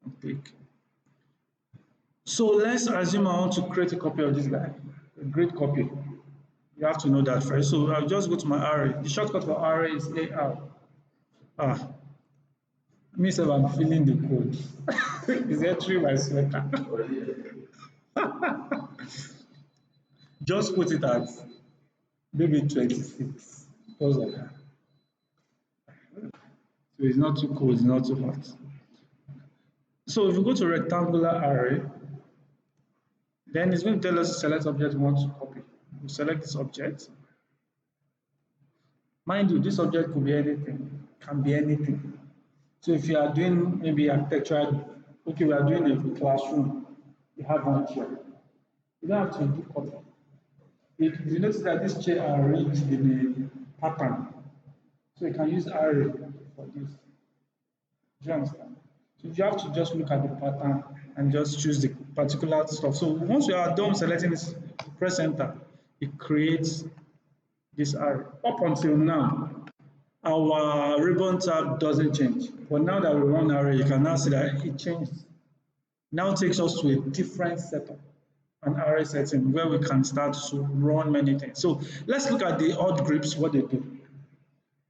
and click. So let's assume I want to create a copy of this guy, a grid copy. You have to know that first. So I'll just go to my array. The shortcut for array is AR. Ah, me sef I'm feeling the code. It's entering my sweater. Just put it at maybe 26. Because of that. So it's not too cold, it's not too hot. So if you go to rectangular array, then it's going to tell us to select object we want to copy. We select this object. Mind you, this object could be anything, can be anything. So if you are doing maybe architectural, okay, we are doing a classroom, you have one chair. You don't have to do copy. If you notice that this chair are arranged in a pattern, so you can use array for this. Do you understand? So you have to just look at the pattern and just choose the particular stuff. So once you are done selecting this, press enter. It creates this array. Up until now, our ribbon tab doesn't change. But now that we run array, you can now see that it changed. Now takes us to a different setup, an array setting where we can start to run many things. So let's look at the odd grips, what they do.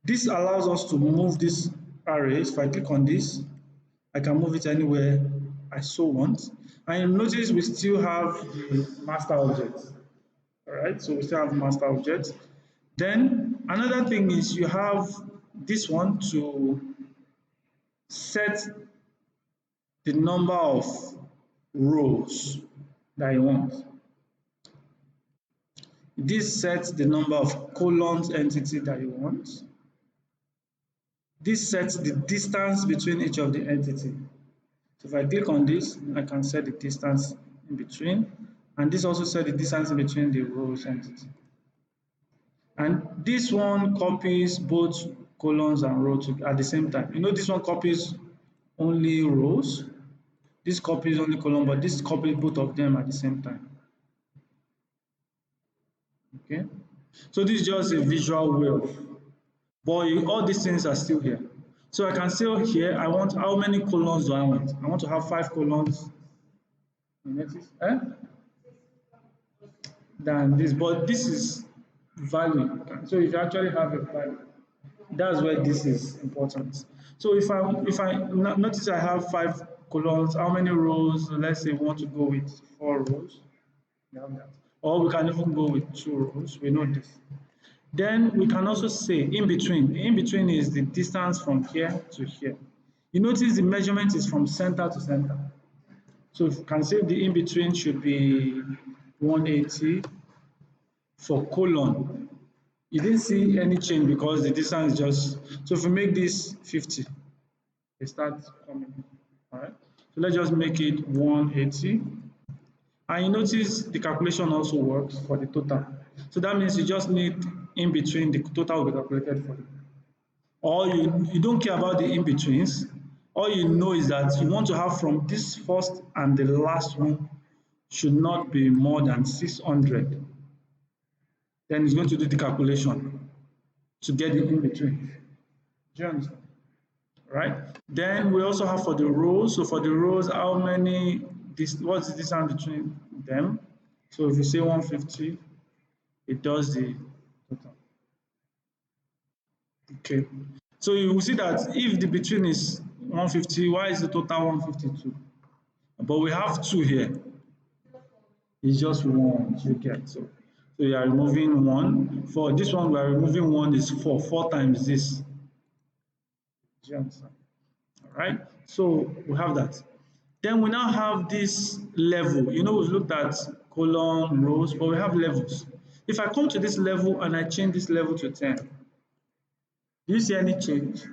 This allows us to move this array. If I click on this, I can move it anywhere I so want. And you notice we still have the master object. All right, so we still have master object. Then another thing is you have this one to set the number of rows that you want. This sets the number of columns entity that you want. This sets the distance between each of the entity. So if I click on this, I can set the distance in between, and this also set the distance in between the rows entity. And this one copies both columns and rows at the same time. You know this one copies only rows, this copies only column, but this copies both of them at the same time. Okay, so this is just a visual way of, but all these things are still here. So I can say here, I want how many columns do I want? I want to have 5 columns. You notice? Than this, but this is value. So if you actually have a value, that's where this is important. So if I notice I have 5 columns, how many rows? Let's say we want to go with 4 rows. We have that. Or we can even go with 2 rows. We know this. Then we can also say in between. The in between is the distance from here to here. You notice the measurement is from center to center. So if you can say the in between should be 180 for colon. You didn't see any change because the distance just, so if we make this 50, it starts coming. All right. So let's just make it 180. And you notice the calculation also works for the total. So that means you just need in between, the total will be calculated for you. Or you don't care about the in betweens. All you know is that you want to have from this first and the last one should not be more than 600. Then it's going to do the calculation to get the in between. Do you understand? Right? Then we also have for the rows. So for the rows, how many, what's the distance between them? So if you say 150, it does the total. Okay. So you will see that if the between is 150, why is the total 152? But we have 2 here. It's just 1 you get. So you are removing 1. For this one, we are removing 1 is 4. 4 times this. Do you understand? right? So we have that. Then we now have this level. You know, we've looked at column, rows, but we have levels. If I come to this level and I change this level to 10, do you see any change?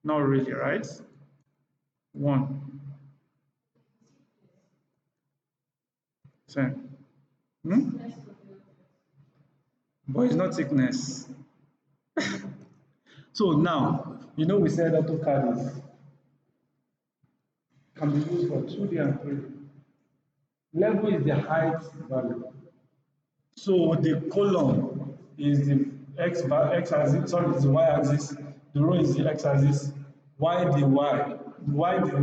Not really, right? 1, 10. Hmm? But it's not thickness. So now, you know we said AutoCAD can be used for 2D and 3D. Level is the height value. So the column is the x axis, sorry, is the y axis. The row is the x axis. Y the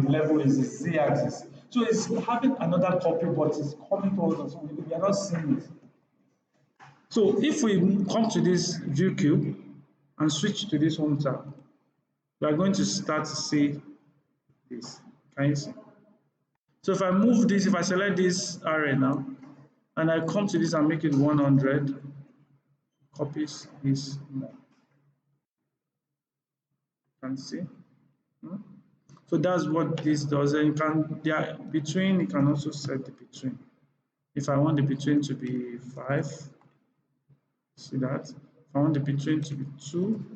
level is the z axis. So it's having another copy, but it's coming towards us. So we are not seeing it. So if we come to this view cube and switch to this home tab, we are going to start to see this. Can you see? So if I move this, if I select this array now, and I come to this and make it 100, copies is more. Can you see? Hmm? So that's what this does. And you can, there between, you can also set the between. If I want the between to be 5, see that? If I want the between to be 2, do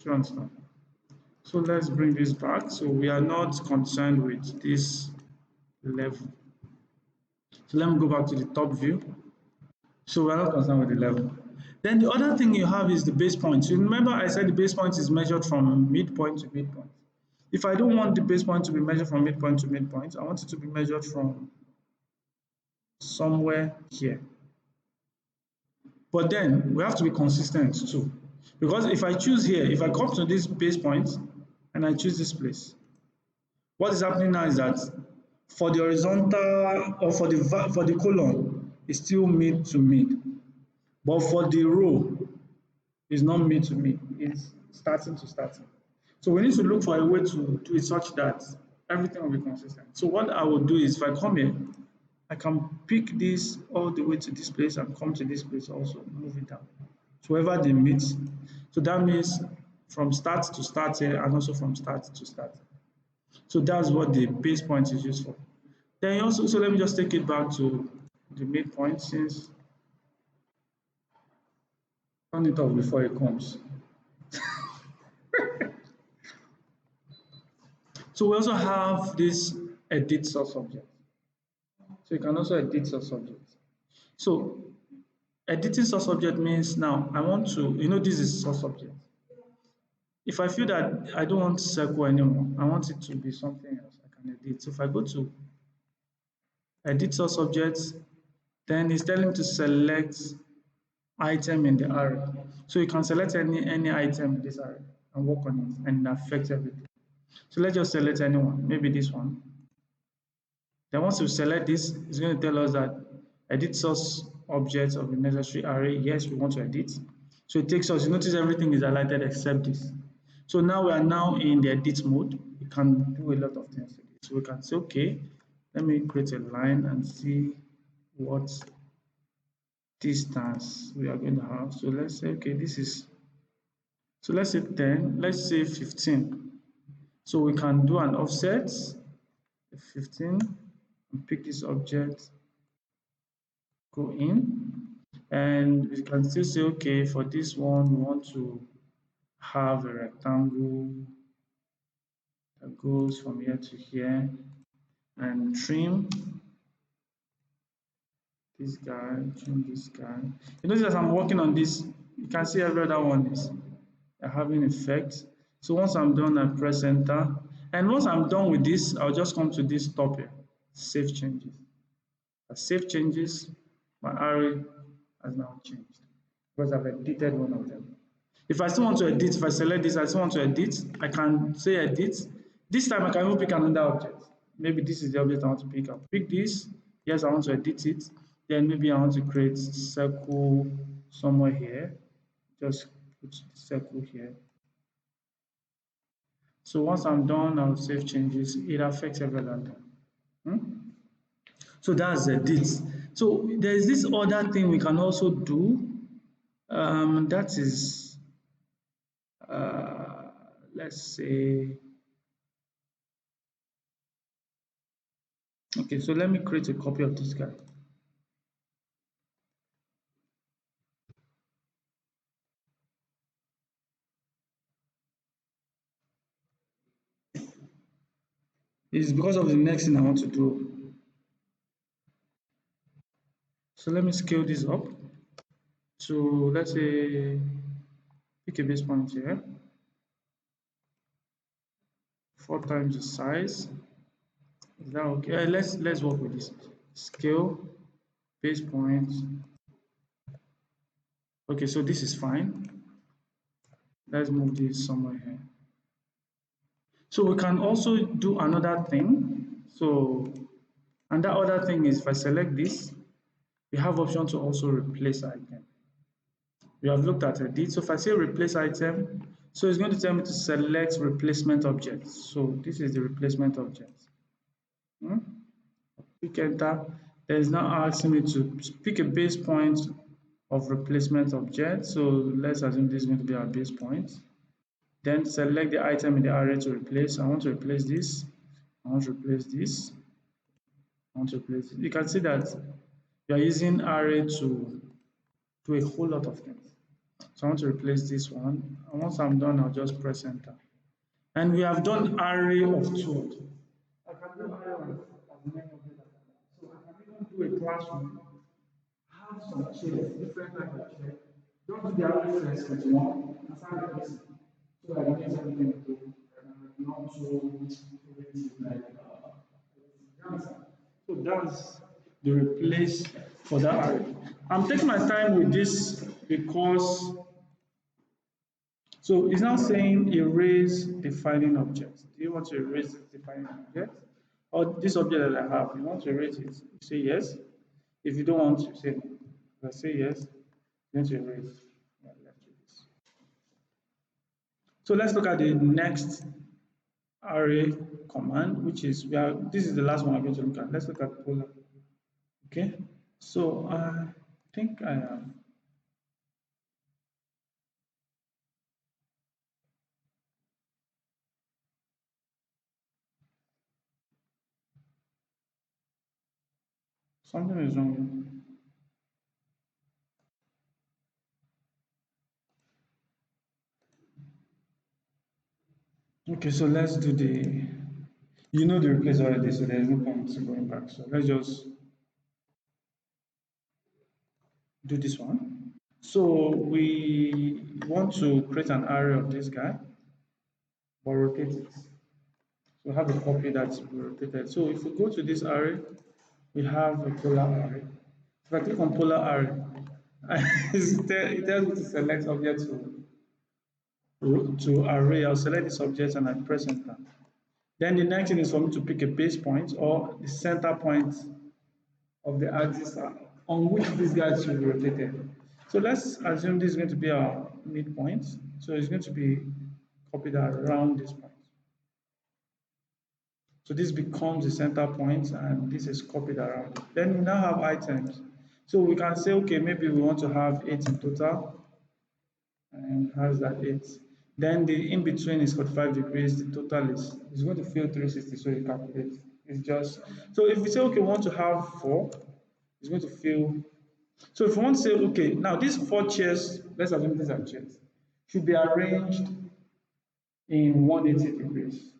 you understand? So let's bring this back. So we are not concerned with this level. So let me go back to the top view. So we're not concerned with the level. Then the other thing you have is the base point. So remember I said the base point is measured from midpoint to midpoint. If I don't want the base point to be measured from midpoint to midpoint, I want it to be measured from somewhere here. But then we have to be consistent too. Because if I choose here, if I come to this base point and I choose this place, what is happening now is that for the horizontal or for the column, it's still mid to mid. But for the row, it's not mid to mid, it's starting to starting. So we need to look for a way to do it such that everything will be consistent. So what I will do is if I come here, I can pick this all the way to this place and come to this place also, move it down. So wherever they meet. So that means from start to start here and also from start to start. So that's what the base point is used for. Then also, so let me just take it back to the midpoint since turn it off before it comes. So we also have this edit source object. So you can also edit source object. So editing source object means now I want to, you know, this is source object. If I feel that I don't want circle anymore, I want it to be something else, I can edit. So if I go to edit source object, then it's telling me to select item in the array. So you can select any item in this array and work on it and it affects everything. So let's just select anyone, maybe this one. Then once you select this, it's going to tell us that edit source objects of the necessary array. Yes, we want to edit. So it takes us, you notice everything is highlighted except this. So now we are now in the edit mode. We can do a lot of things with it. So we can say, okay, let me create a line and see what distance we are going to have. So let's say, okay, this is, so let's say 10, let's say 15. So we can do an offset, 15, and pick this object, go in, and we can still say, okay, for this one, we want to have a rectangle that goes from here to here, and trim this guy, trim this guy. You notice as I'm working on this, you can see every other one is having effect. So once I'm done, I press enter. And once I'm done with this, I'll just come to this top here, save changes. I save changes, my array has now changed because I've edited one of them. If I still want to edit, if I select this, I still want to edit, I can say edit. This time I can even pick another object. Maybe this is the object I want to pick. I'll pick this. Yes, I want to edit it. Then maybe I want to create circle somewhere here. Just put the circle here. So once I'm done, I'll save changes. It affects every other time. So that's edit. So there's this other thing we can also do. That is, let's say, okay, so let me create a copy of this guy. It's because of the next thing I want to do. So let me scale this up to, let's say, pick a base point here, 4 times the size. Is that okay? Let's work with this. Scale, base point. Okay, so this is fine. Let's move this somewhere here. So we can also do another thing. So, and that other thing is if I select this, we have option to also replace item. We have looked at edit. So if I say replace item, so it's going to tell me to select replacement object. So this is the replacement object. Hmm? Pick enter. Then it's now asking me to pick a base point of replacement object. So let's assume this is going to be our base point. Then select the item in the array to replace. I want to replace this. I want to replace this. I want to replace it. You can see that you are using array to do a whole lot of things. So I want to replace this one. And once I'm done, I'll just press enter. And we have done array of tools. I can do array of as many of them. So I can even do a classroom, have some chairs, different type of chair. Don't do the array first with one, and start replacing. So I get everything to not so like you understand? So that's the replace for that array. I'm taking my time with this because so it's now saying erase defining object. Do you want to erase this defining object? Or this object that I have, you want to erase it? You say yes. If you don't want to, say no. If I say yes, you want to erase. Yeah, left with this. So let's look at the next array command, which is this is the last one I'm going to look at. Let's look at polar. Okay. So I think I have something is wrong. Okay, so let's do the the replace already, so there's no point going back. So let's just do this one. So we want to create an array of this guy, but rotate it. So we have a copy that's rotated. So if we go to this array, we have a polar array. If I click on polar array, it tells me to select object to array. I'll select this object and I press enter. Then the next thing is for me to pick a base point or the center point of the axis on which this guy should be rotated. So let's assume this is going to be our midpoint. So it's going to be copied around this point. So this becomes the center point and this is copied around it. Then we now have items. So we can say, okay, maybe we want to have 8 in total and has that 8. Then the in between is 45 degrees, the total is going to fill 360, so you calculate. It's just, so if we say, okay, we want to have 4, it's going to fill. So if you want to say, okay, now these 4 chairs, let's assume these are chairs, should be arranged in 180 degrees,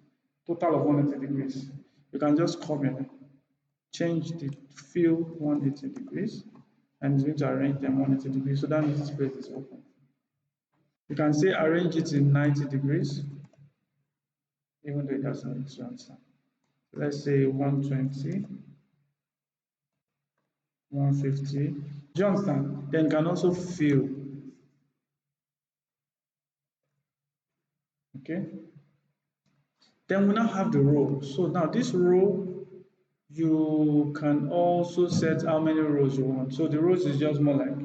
total of 180 degrees. You can just come in, change the fill 180 degrees, and it's going to arrange them 180 degrees. So that means this place is open. You can say arrange it in 90 degrees, even though it doesn't make sense. Let's say 120, 150. Do you understand? Then you can also fill. Okay. Then we now have the row. So now this row, you can also set how many rows you want. So the rows is just more like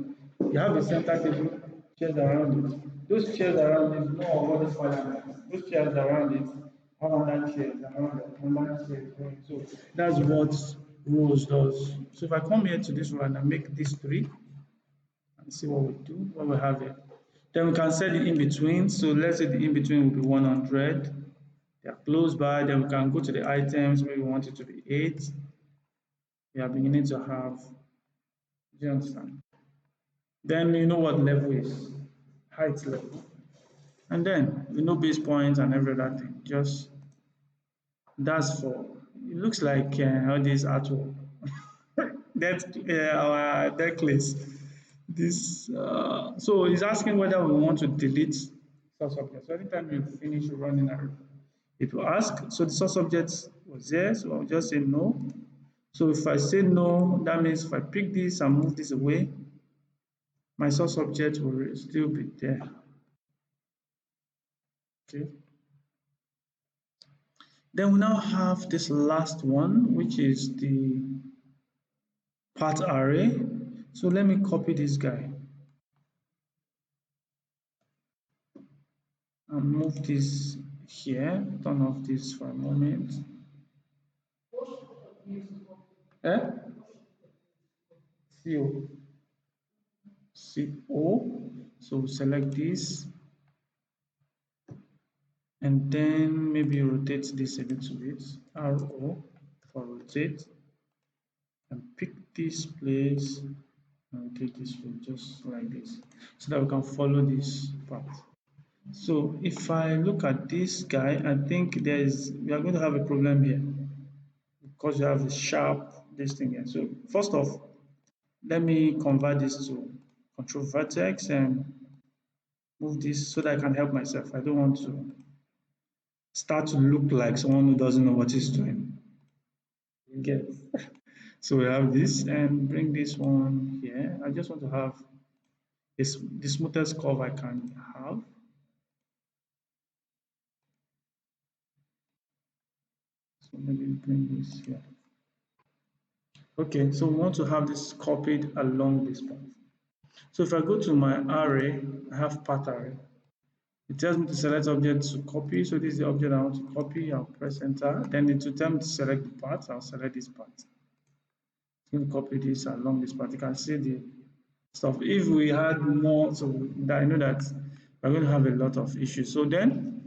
you have a center table, chairs around it. Those chairs around it, no all these firemen. Those chairs around it have other chairs around it, another chairs going. So that's what rows does. So if I come here to this row and I make this 3 and see what we do, what we have here. Then we can set the in between. So let's say the in between will be 100. They are close by. Then we can go to the items. Maybe we want it to be 8. We are beginning to have, do you understand? Then you know what level is, height level. And then we know base points and every other thing. Just that's for, it looks like all these artwork. That's our necklace. This so it's asking whether we want to delete source object. So anytime you finish running it will ask. So the source object was there, so I'll just say no. So if I say no, that means if I pick this and move this away, my source object will still be there. Okay. Then we now have this last one, which is the part array. So let me copy this guy and move this here. Turn off this for a moment. Eh? CO. CO. So select this and then maybe rotate this a little bit. RO for rotate and pick this place and take this way just like this so that we can follow this path. So if I look at this guy, I think we are going to have a problem here because you have a sharp this thing here. So first off, let me convert this to control vertex and move this so that I can help myself. I don't want to start to look like someone who doesn't know what he's doing. You get it? So we have this and bring this one here. I just want to have the smoothest curve I can have. So maybe bring this here. Okay, so we want to have this copied along this path. So if I go to my array, I have path array. It tells me to select object to copy. So this is the object I want to copy. I'll press enter. Then it will tell me to select the path. I'll select this path. It's going to copy this along this path. You can see the stuff. If we had more, so that I know that we're going to have a lot of issues. So then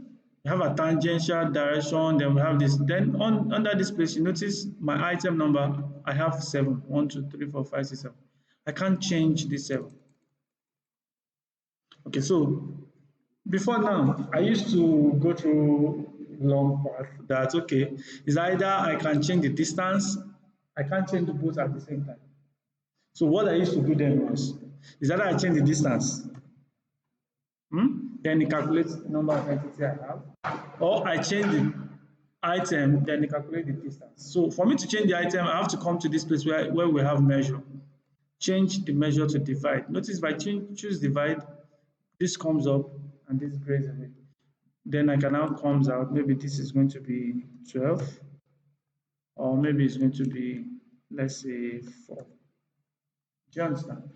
we have a tangential direction. Then we have this. Then under this place, you notice my item number. I have 7. 1, 2, 3, 4, 5, 6, 7. I can't change this 7. Okay, so before now, I used to go through long path that okay, is either I can change the distance, I can't change both at the same time. So what I used to do then was, is either I change the distance, then it calculates the number of entity I have, or I change the item, then it calculates the distance. So for me to change the item, I have to come to this place where we have measure. Change the measure to divide. Notice if I choose divide, this comes up and this grays away. Then I can now comes out, maybe this is going to be 12, or maybe it's going to be, let's say, 4. Do you understand?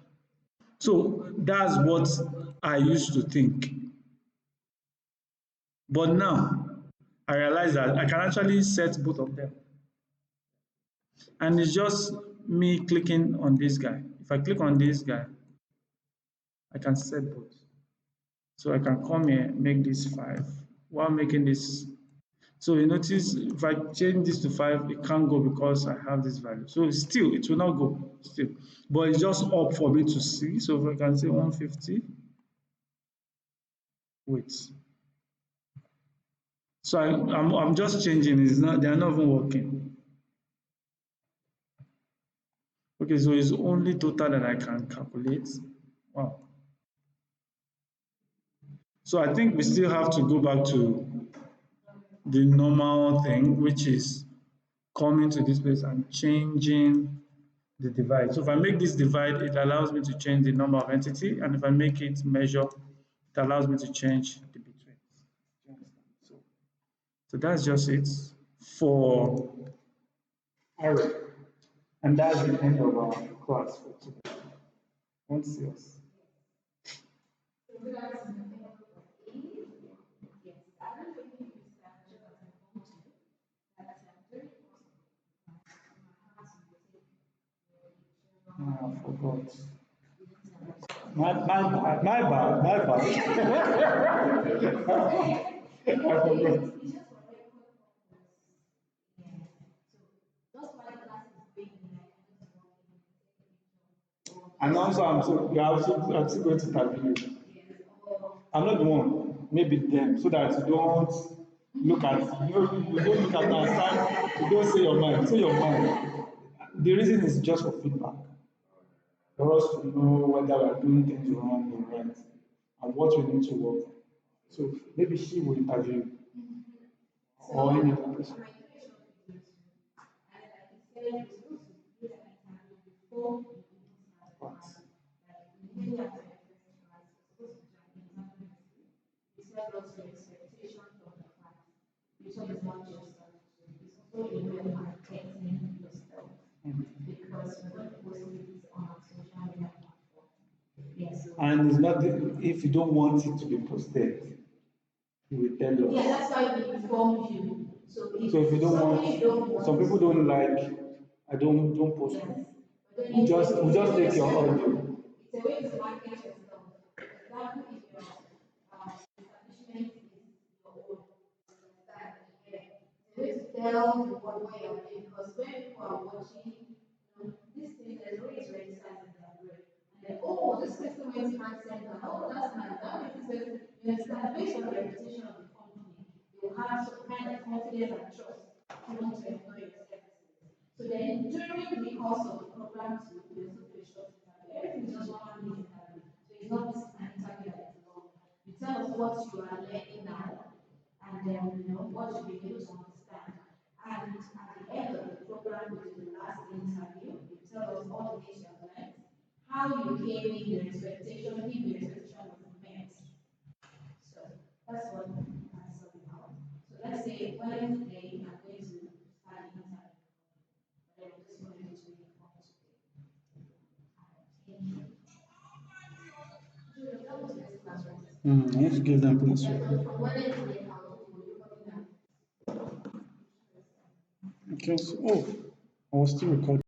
So that's what I used to think. But now I realize that I can actually set both of them. And it's just me clicking on this guy. If I click on this guy, I can set both. So I can come here, make this 5, while making this. So you notice if I change this to 5, it can't go because I have this value. So still, it will not go still. But it's just up for me to see. So if I can say 150, wait. So I'm just changing. It's not, they are not even working. Okay, so it's only total that I can calculate. Wow. So I think we still have to go back to the normal thing, which is coming to this place and changing the divide. So if I make this divide, it allows me to change the number of entity, and if I make it measure, it allows me to change the between. So that's just it for array. And that's the end of our class for today. Want to see us? I forgot. I forgot. And also, I'm still going to interview you. I'm not the one, maybe them, so that you don't look at, you don't look at my time, you don't say your mind, say your mind. The reason is just for feedback, for us to know whether we're doing things wrong or right, and what we need to work on. So maybe she will interview you, or any other person. And it's not if you don't want it to be posted, you will tell us. Yeah, that's why we inform you. So if you don't want, some people don't like, I don't post it. We just take your audio. It's a way to market yourself. For example, if your establishment is your own, that yeah, it's a way to tell the world what you're doing because when people are watching, these things there's always resistance in their brain. And then, oh, this person went to Mark Center. Oh, that's nice. That makes sense. You understand? Based on the reputation of the company, you have some kind of confidence and trust to want to employ your services. So then, during the course of the program, too, we also do a short interview. Everything is just 1 minute interview. So it's not this an interview that is long. You tell us what you are learning now, and then what you'll be able to understand. And at the end of the program, which is the last interview, you tell us all the things you have learned, how you came in your expectation, if your expectation was met. So that's what that's all about. So let's say Wednesday, I'm going to start the interview, but I just wanted to inform today. Julie, that was the next class, right? I need to give them class. From Wednesday, how will you come in? Okay, so, I was still recording.